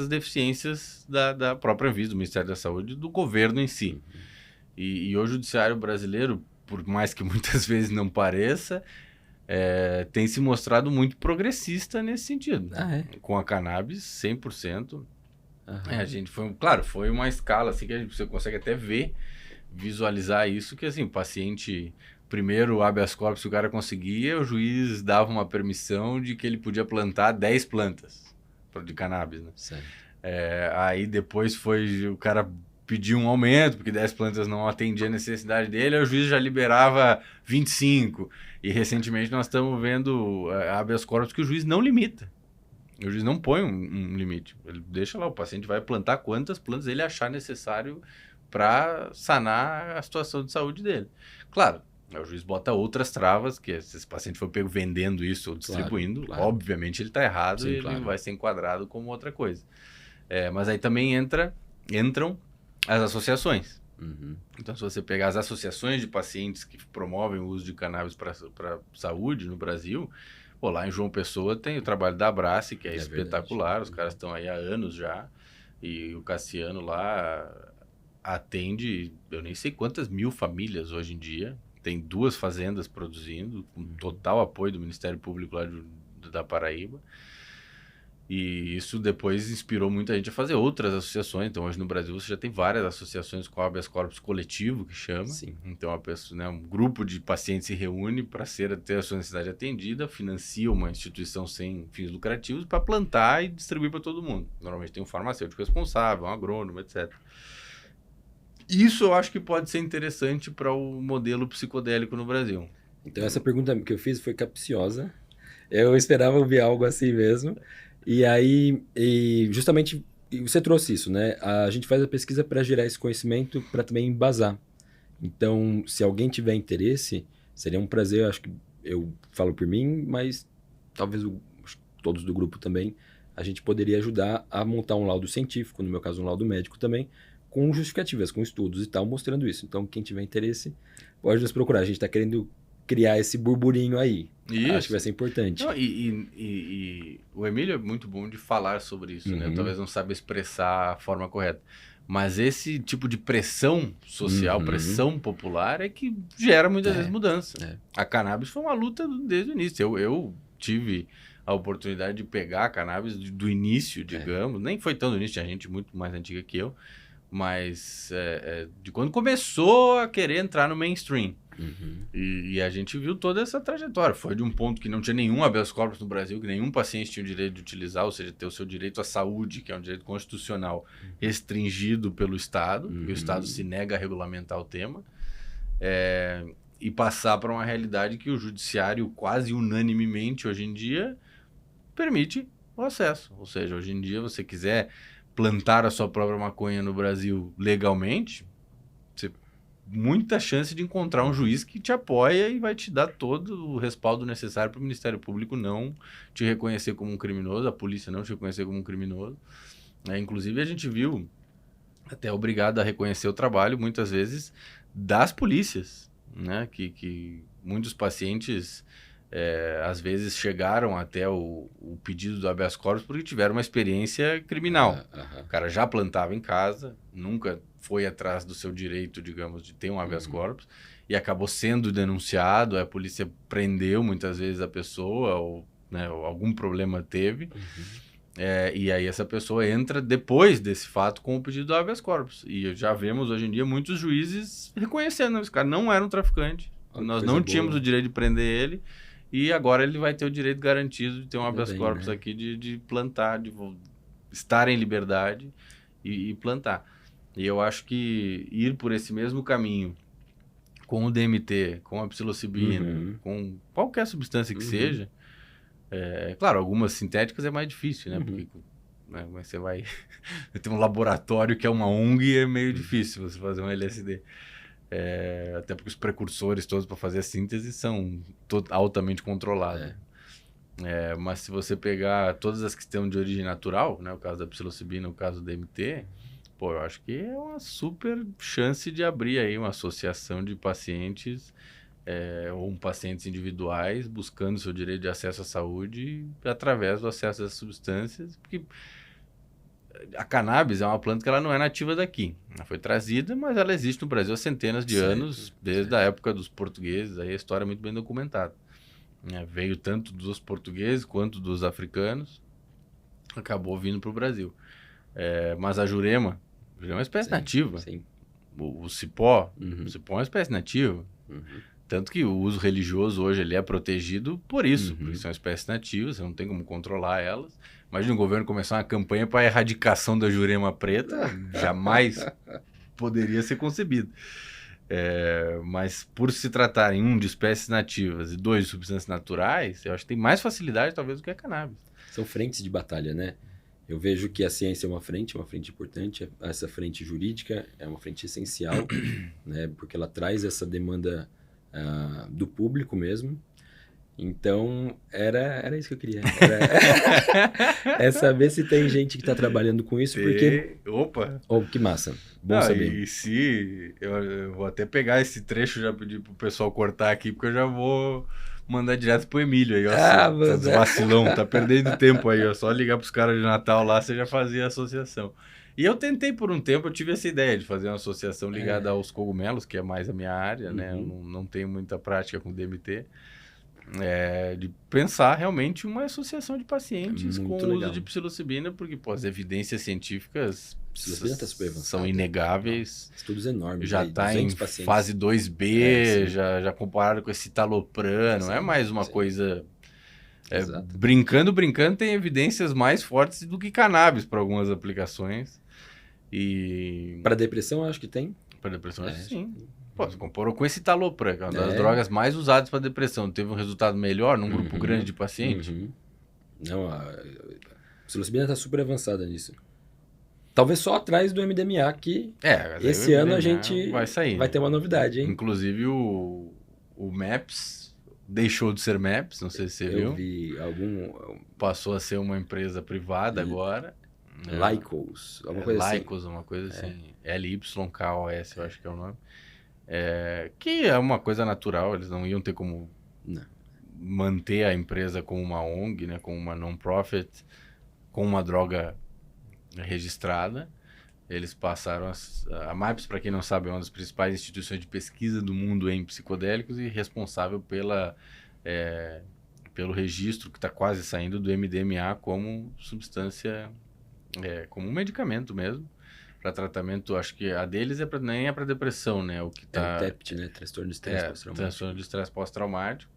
deficiências da própria Anvisa, do Ministério da Saúde, do governo em si. E o judiciário brasileiro, por mais que muitas vezes não pareça, tem se mostrado muito progressista nesse sentido. Com a cannabis, 100%. A gente foi uma escala assim que você consegue até visualizar isso, que assim, o paciente, primeiro habeas corpus que o cara conseguia, o juiz dava uma permissão de que ele podia plantar 10 plantas de cannabis, né? Aí depois o cara pediu um aumento, porque 10 plantas não atendia a necessidade dele, aí o juiz já liberava 25. E recentemente nós estamos vendo habeas corpus que o juiz não limita. O juiz não põe um limite. Ele deixa lá, o paciente vai plantar quantas plantas ele achar necessário para sanar a situação de saúde dele. Claro, o juiz bota outras travas, que se esse paciente for pego vendendo isso ou distribuindo, obviamente ele está errado. Sim, e ele vai ser enquadrado como outra coisa. Mas aí também entram as associações. Então, se você pegar as associações de pacientes que promovem o uso de cannabis para saúde no Brasil, lá em João Pessoa tem o trabalho da Abrace, que é espetacular, verdade. Os caras estão aí há anos já, e o Cassiano lá atende, eu nem sei quantas mil famílias hoje em dia, tem 2 fazendas produzindo, com total apoio do Ministério Público lá da Paraíba. E isso depois inspirou muita gente a fazer outras associações. Então, hoje no Brasil, você já tem várias associações com habeas corpus coletivo, que chama. Sim. Então, um grupo de pacientes se reúne para ter a sua necessidade atendida, financia uma instituição sem fins lucrativos para plantar e distribuir para todo mundo. Normalmente tem um farmacêutico responsável, um agrônomo, etc. Isso eu acho que pode ser interessante para o modelo psicodélico no Brasil. Então, essa pergunta que eu fiz foi capciosa. Eu esperava ouvir algo assim mesmo. E aí, justamente, você trouxe isso, né? A gente faz a pesquisa para gerar esse conhecimento, para também embasar. Então, se alguém tiver interesse, seria um prazer, acho que eu falo por mim, mas talvez todos do grupo também, a gente poderia ajudar a montar um laudo científico, no meu caso um laudo médico também, com justificativas, com estudos e tal, mostrando isso. Então, quem tiver interesse, pode nos procurar. A gente está querendo criar esse burburinho aí. Isso. Acho que vai ser importante. Não, e o Emílio é muito bom de falar sobre isso, né? Talvez não saiba expressar a forma correta. Mas esse tipo de pressão social, pressão popular, é que gera muitas vezes mudança. A cannabis foi uma luta desde o início. Eu tive a oportunidade de pegar a cannabis do início, digamos. Nem foi tão do início, tinha gente muito mais antiga que eu. Mas de quando começou a querer entrar no mainstream. E a gente viu toda essa trajetória. Foi de um ponto que não tinha nenhum habeas corpus no Brasil, que nenhum paciente tinha o direito de utilizar, ou seja, ter o seu direito à saúde, que é um direito constitucional, restringido pelo Estado, porque o Estado se nega a regulamentar o tema, e passar para uma realidade que o judiciário, quase unanimemente hoje em dia, permite o acesso. Ou seja, hoje em dia, você quiser plantar a sua própria maconha no Brasil legalmente, você muita chance de encontrar um juiz que te apoia e vai te dar todo o respaldo necessário para o Ministério Público não te reconhecer como um criminoso, a polícia não te reconhecer como um criminoso. Inclusive, a gente viu até obrigado a reconhecer o trabalho, muitas vezes, das polícias, né? Que muitos pacientes, às vezes, chegaram até o pedido do habeas corpus porque tiveram uma experiência criminal. O cara já plantava em casa, nunca foi atrás do seu direito, digamos, de ter um habeas corpus, e acabou sendo denunciado, a polícia prendeu muitas vezes a pessoa, ou algum problema teve, e aí essa pessoa entra depois desse fato com o pedido do habeas corpus. E já vemos hoje em dia muitos juízes reconhecendo, esse cara não era um traficante, nós não tínhamos o direito de prender ele, e agora ele vai ter o direito garantido de ter um habeas corpus aqui, de plantar, de estar em liberdade e plantar. E eu acho que ir por esse mesmo caminho, com o DMT, com a psilocibina, com qualquer substância que seja, claro, algumas sintéticas é mais difícil, né? Porque né, você vai ter um laboratório que é uma ONG, é meio difícil você fazer um LSD. Até porque os precursores todos para fazer a síntese são altamente controlados. Mas se você pegar todas as que estão de origem natural, né, o caso da psilocibina, o caso do DMT, pô, eu acho que é uma super chance de abrir aí uma associação de pacientes ou pacientes individuais buscando seu direito de acesso à saúde através do acesso às substâncias, porque a cannabis é uma planta que ela não é nativa daqui. Ela foi trazida, mas ela existe no Brasil há centenas de anos, desde a época dos portugueses, aí a história é muito bem documentada. Veio tanto dos portugueses quanto dos africanos, acabou vindo para o Brasil. Mas a jurema é uma espécie nativa. Sim. O cipó, o cipó é uma espécie nativa. Tanto que o uso religioso hoje ele é protegido por isso, porque são espécies nativas, você não tem como controlar elas. Imagina o governo começar uma campanha para a erradicação da jurema preta, jamais poderia ser concebido. Mas por se tratarem, de espécies nativas e 2 de substâncias naturais, eu acho que tem mais facilidade talvez do que a cannabis. São frentes de batalha, né? Eu vejo que a ciência é uma frente importante, essa frente jurídica é uma frente essencial, né? Porque ela traz essa demanda do público mesmo. Então, era isso que eu queria. É saber se tem gente que está trabalhando com isso, porque... Opa! Oh, que massa. Bom saber. E se... Eu vou até pegar esse trecho e já pedir pro pessoal cortar aqui, porque eu já vou mandar direto pro Emílio aí, ó. Vacilão, tá perdendo tempo aí, ó. Só ligar pros caras de Natal lá, você já fazia a associação. E eu tentei por um tempo, eu tive essa ideia de fazer uma associação ligada aos cogumelos, que é mais a minha área, né? Eu não tenho muita prática com DMT. De pensar realmente uma associação de pacientes com o uso de psilocibina, porque as evidências científicas são inegáveis. Estudos enormes. Já está em fase 2B, já comparado com esse citalopram, não é mais uma coisa... brincando, tem evidências mais fortes do que cannabis para algumas aplicações. E... Para depressão, eu acho que tem. Para depressão, acho que sim. Pô, você comparou com esse citalopram, que é uma das drogas mais usadas para depressão. Teve um resultado melhor num grupo grande de pacientes? Não, a psilocibina está super avançada nisso. Talvez só atrás do MDMA, que esse ano a gente vai ter uma novidade, hein? Inclusive o MAPS deixou de ser MAPS, não sei se você viu. Eu vi Passou a ser uma empresa privada agora. Lykos, alguma coisa assim. Lykos, uma coisa assim. LYKOS, eu acho que é o nome. Que é uma coisa natural, eles não iam ter como manter a empresa como uma ONG, né, como uma non-profit, com uma droga registrada. Eles passaram a MAPS, para quem não sabe, é uma das principais instituições de pesquisa do mundo em psicodélicos e responsável pelo registro que está quase saindo do MDMA como substância, como um medicamento mesmo. Para tratamento, acho que a deles nem é para depressão, né? O que tá... o TEPT, né? Transtorno de estresse pós-traumático. Transtorno de estresse pós-traumático.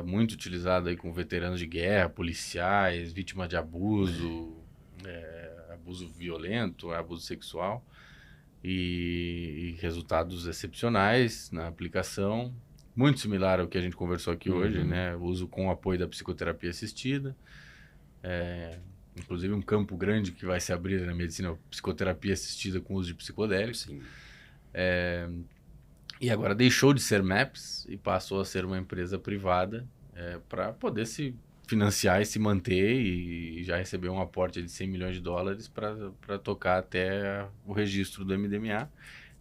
Muito utilizado aí com veteranos de guerra, policiais, vítimas de abuso, abuso violento, abuso sexual. E resultados excepcionais na aplicação. Muito similar ao que a gente conversou aqui hoje, né? Uso com apoio da psicoterapia assistida. Inclusive um campo grande que vai se abrir na medicina, psicoterapia assistida com uso de psicodélicos. Sim. E agora deixou de ser MAPS e passou a ser uma empresa privada para poder se financiar e se manter e já receber um aporte de 100 milhões de dólares para tocar até o registro do MDMA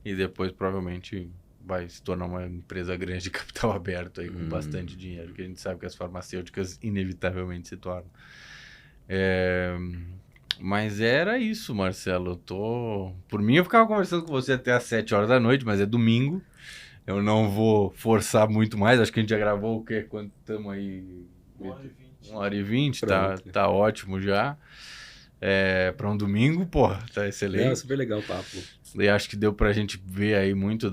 e depois provavelmente vai se tornar uma empresa grande de capital aberto aí, com bastante dinheiro, que a gente sabe que as farmacêuticas inevitavelmente se tornam. Mas era isso, Marcelo. Por mim, eu ficava conversando com você até às 7 horas da noite, mas é domingo. Eu não vou forçar muito mais. Acho que a gente já gravou o quê? Quanto estamos aí? 1h20. Tá ótimo já. Para um domingo, porra, tá excelente. É super legal o papo. E acho que deu pra gente ver aí muito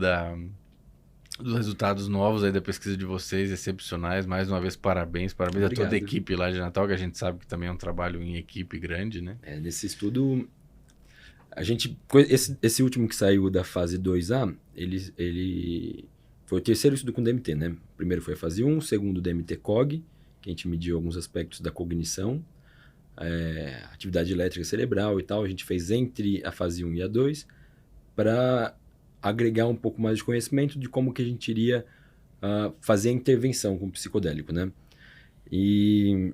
dos resultados novos aí da pesquisa de vocês, excepcionais. Mais uma vez, parabéns a toda a equipe lá de Natal, que a gente sabe que também é um trabalho em equipe grande, né? Nesse estudo, Esse último que saiu da fase 2A, ele foi o terceiro estudo com DMT, né? O primeiro foi a fase 1, o segundo DMT COG, que a gente mediu alguns aspectos da cognição, atividade elétrica cerebral e tal. A gente fez entre a fase 1 e a 2 para agregar um pouco mais de conhecimento de como que a gente iria fazer a intervenção com o psicodélico, né? E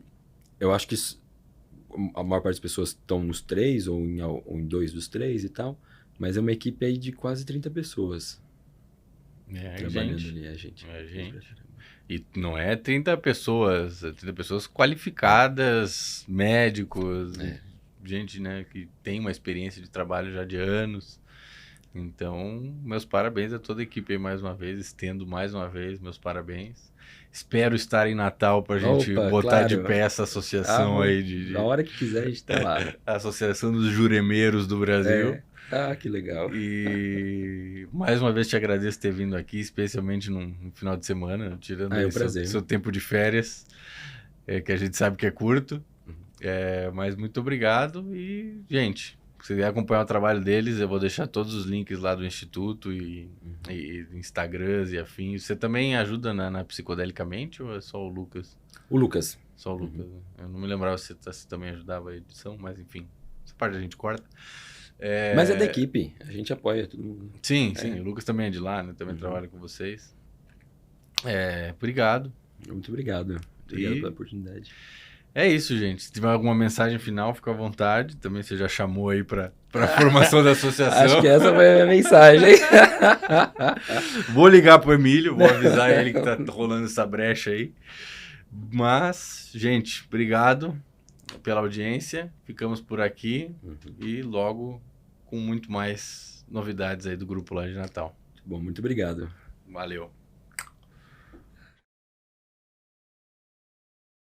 eu acho que a maior parte das pessoas estão nos 3 ou em 2 dos 3 e tal, mas é uma equipe aí de quase 30 pessoas trabalhando ali. É gente. E não é 30 pessoas, é 30 pessoas qualificadas, médicos, gente, né, que tem uma experiência de trabalho já de anos. Então, meus parabéns a toda a equipe aí mais uma vez, estendo mais uma vez meus parabéns. Espero estar em Natal para a gente botar de pé essa associação aí. Na hora que quiser a gente tá lá. A Associação dos Juremeiros do Brasil. Que legal. E mais uma vez te agradeço ter vindo aqui, especialmente no final de semana, tirando aí seu tempo de férias, que a gente sabe que é curto. Mas muito obrigado e, gente, se quiser acompanhar o trabalho deles, eu vou deixar todos os links lá do Instituto e Instagrams e afins. Você também ajuda na Psicodelicamente ou é só o Lucas? O Lucas. Só o Lucas. Eu não me lembrava se você também ajudava a edição, mas enfim, essa parte a gente corta. Mas é da equipe, a gente apoia todo mundo. Sim, o Lucas também é de lá, né? Também trabalha com vocês. Obrigado. Muito obrigado. Obrigado pela oportunidade. É isso, gente. Se tiver alguma mensagem final, fica à vontade. Também você já chamou aí para a formação da associação. Acho que essa foi a minha mensagem. Vou ligar pro Emílio, vou avisar ele que tá rolando essa brecha aí. Mas, gente, obrigado pela audiência. Ficamos por aqui e logo com muito mais novidades aí do grupo lá de Natal. Bom, muito obrigado. Valeu.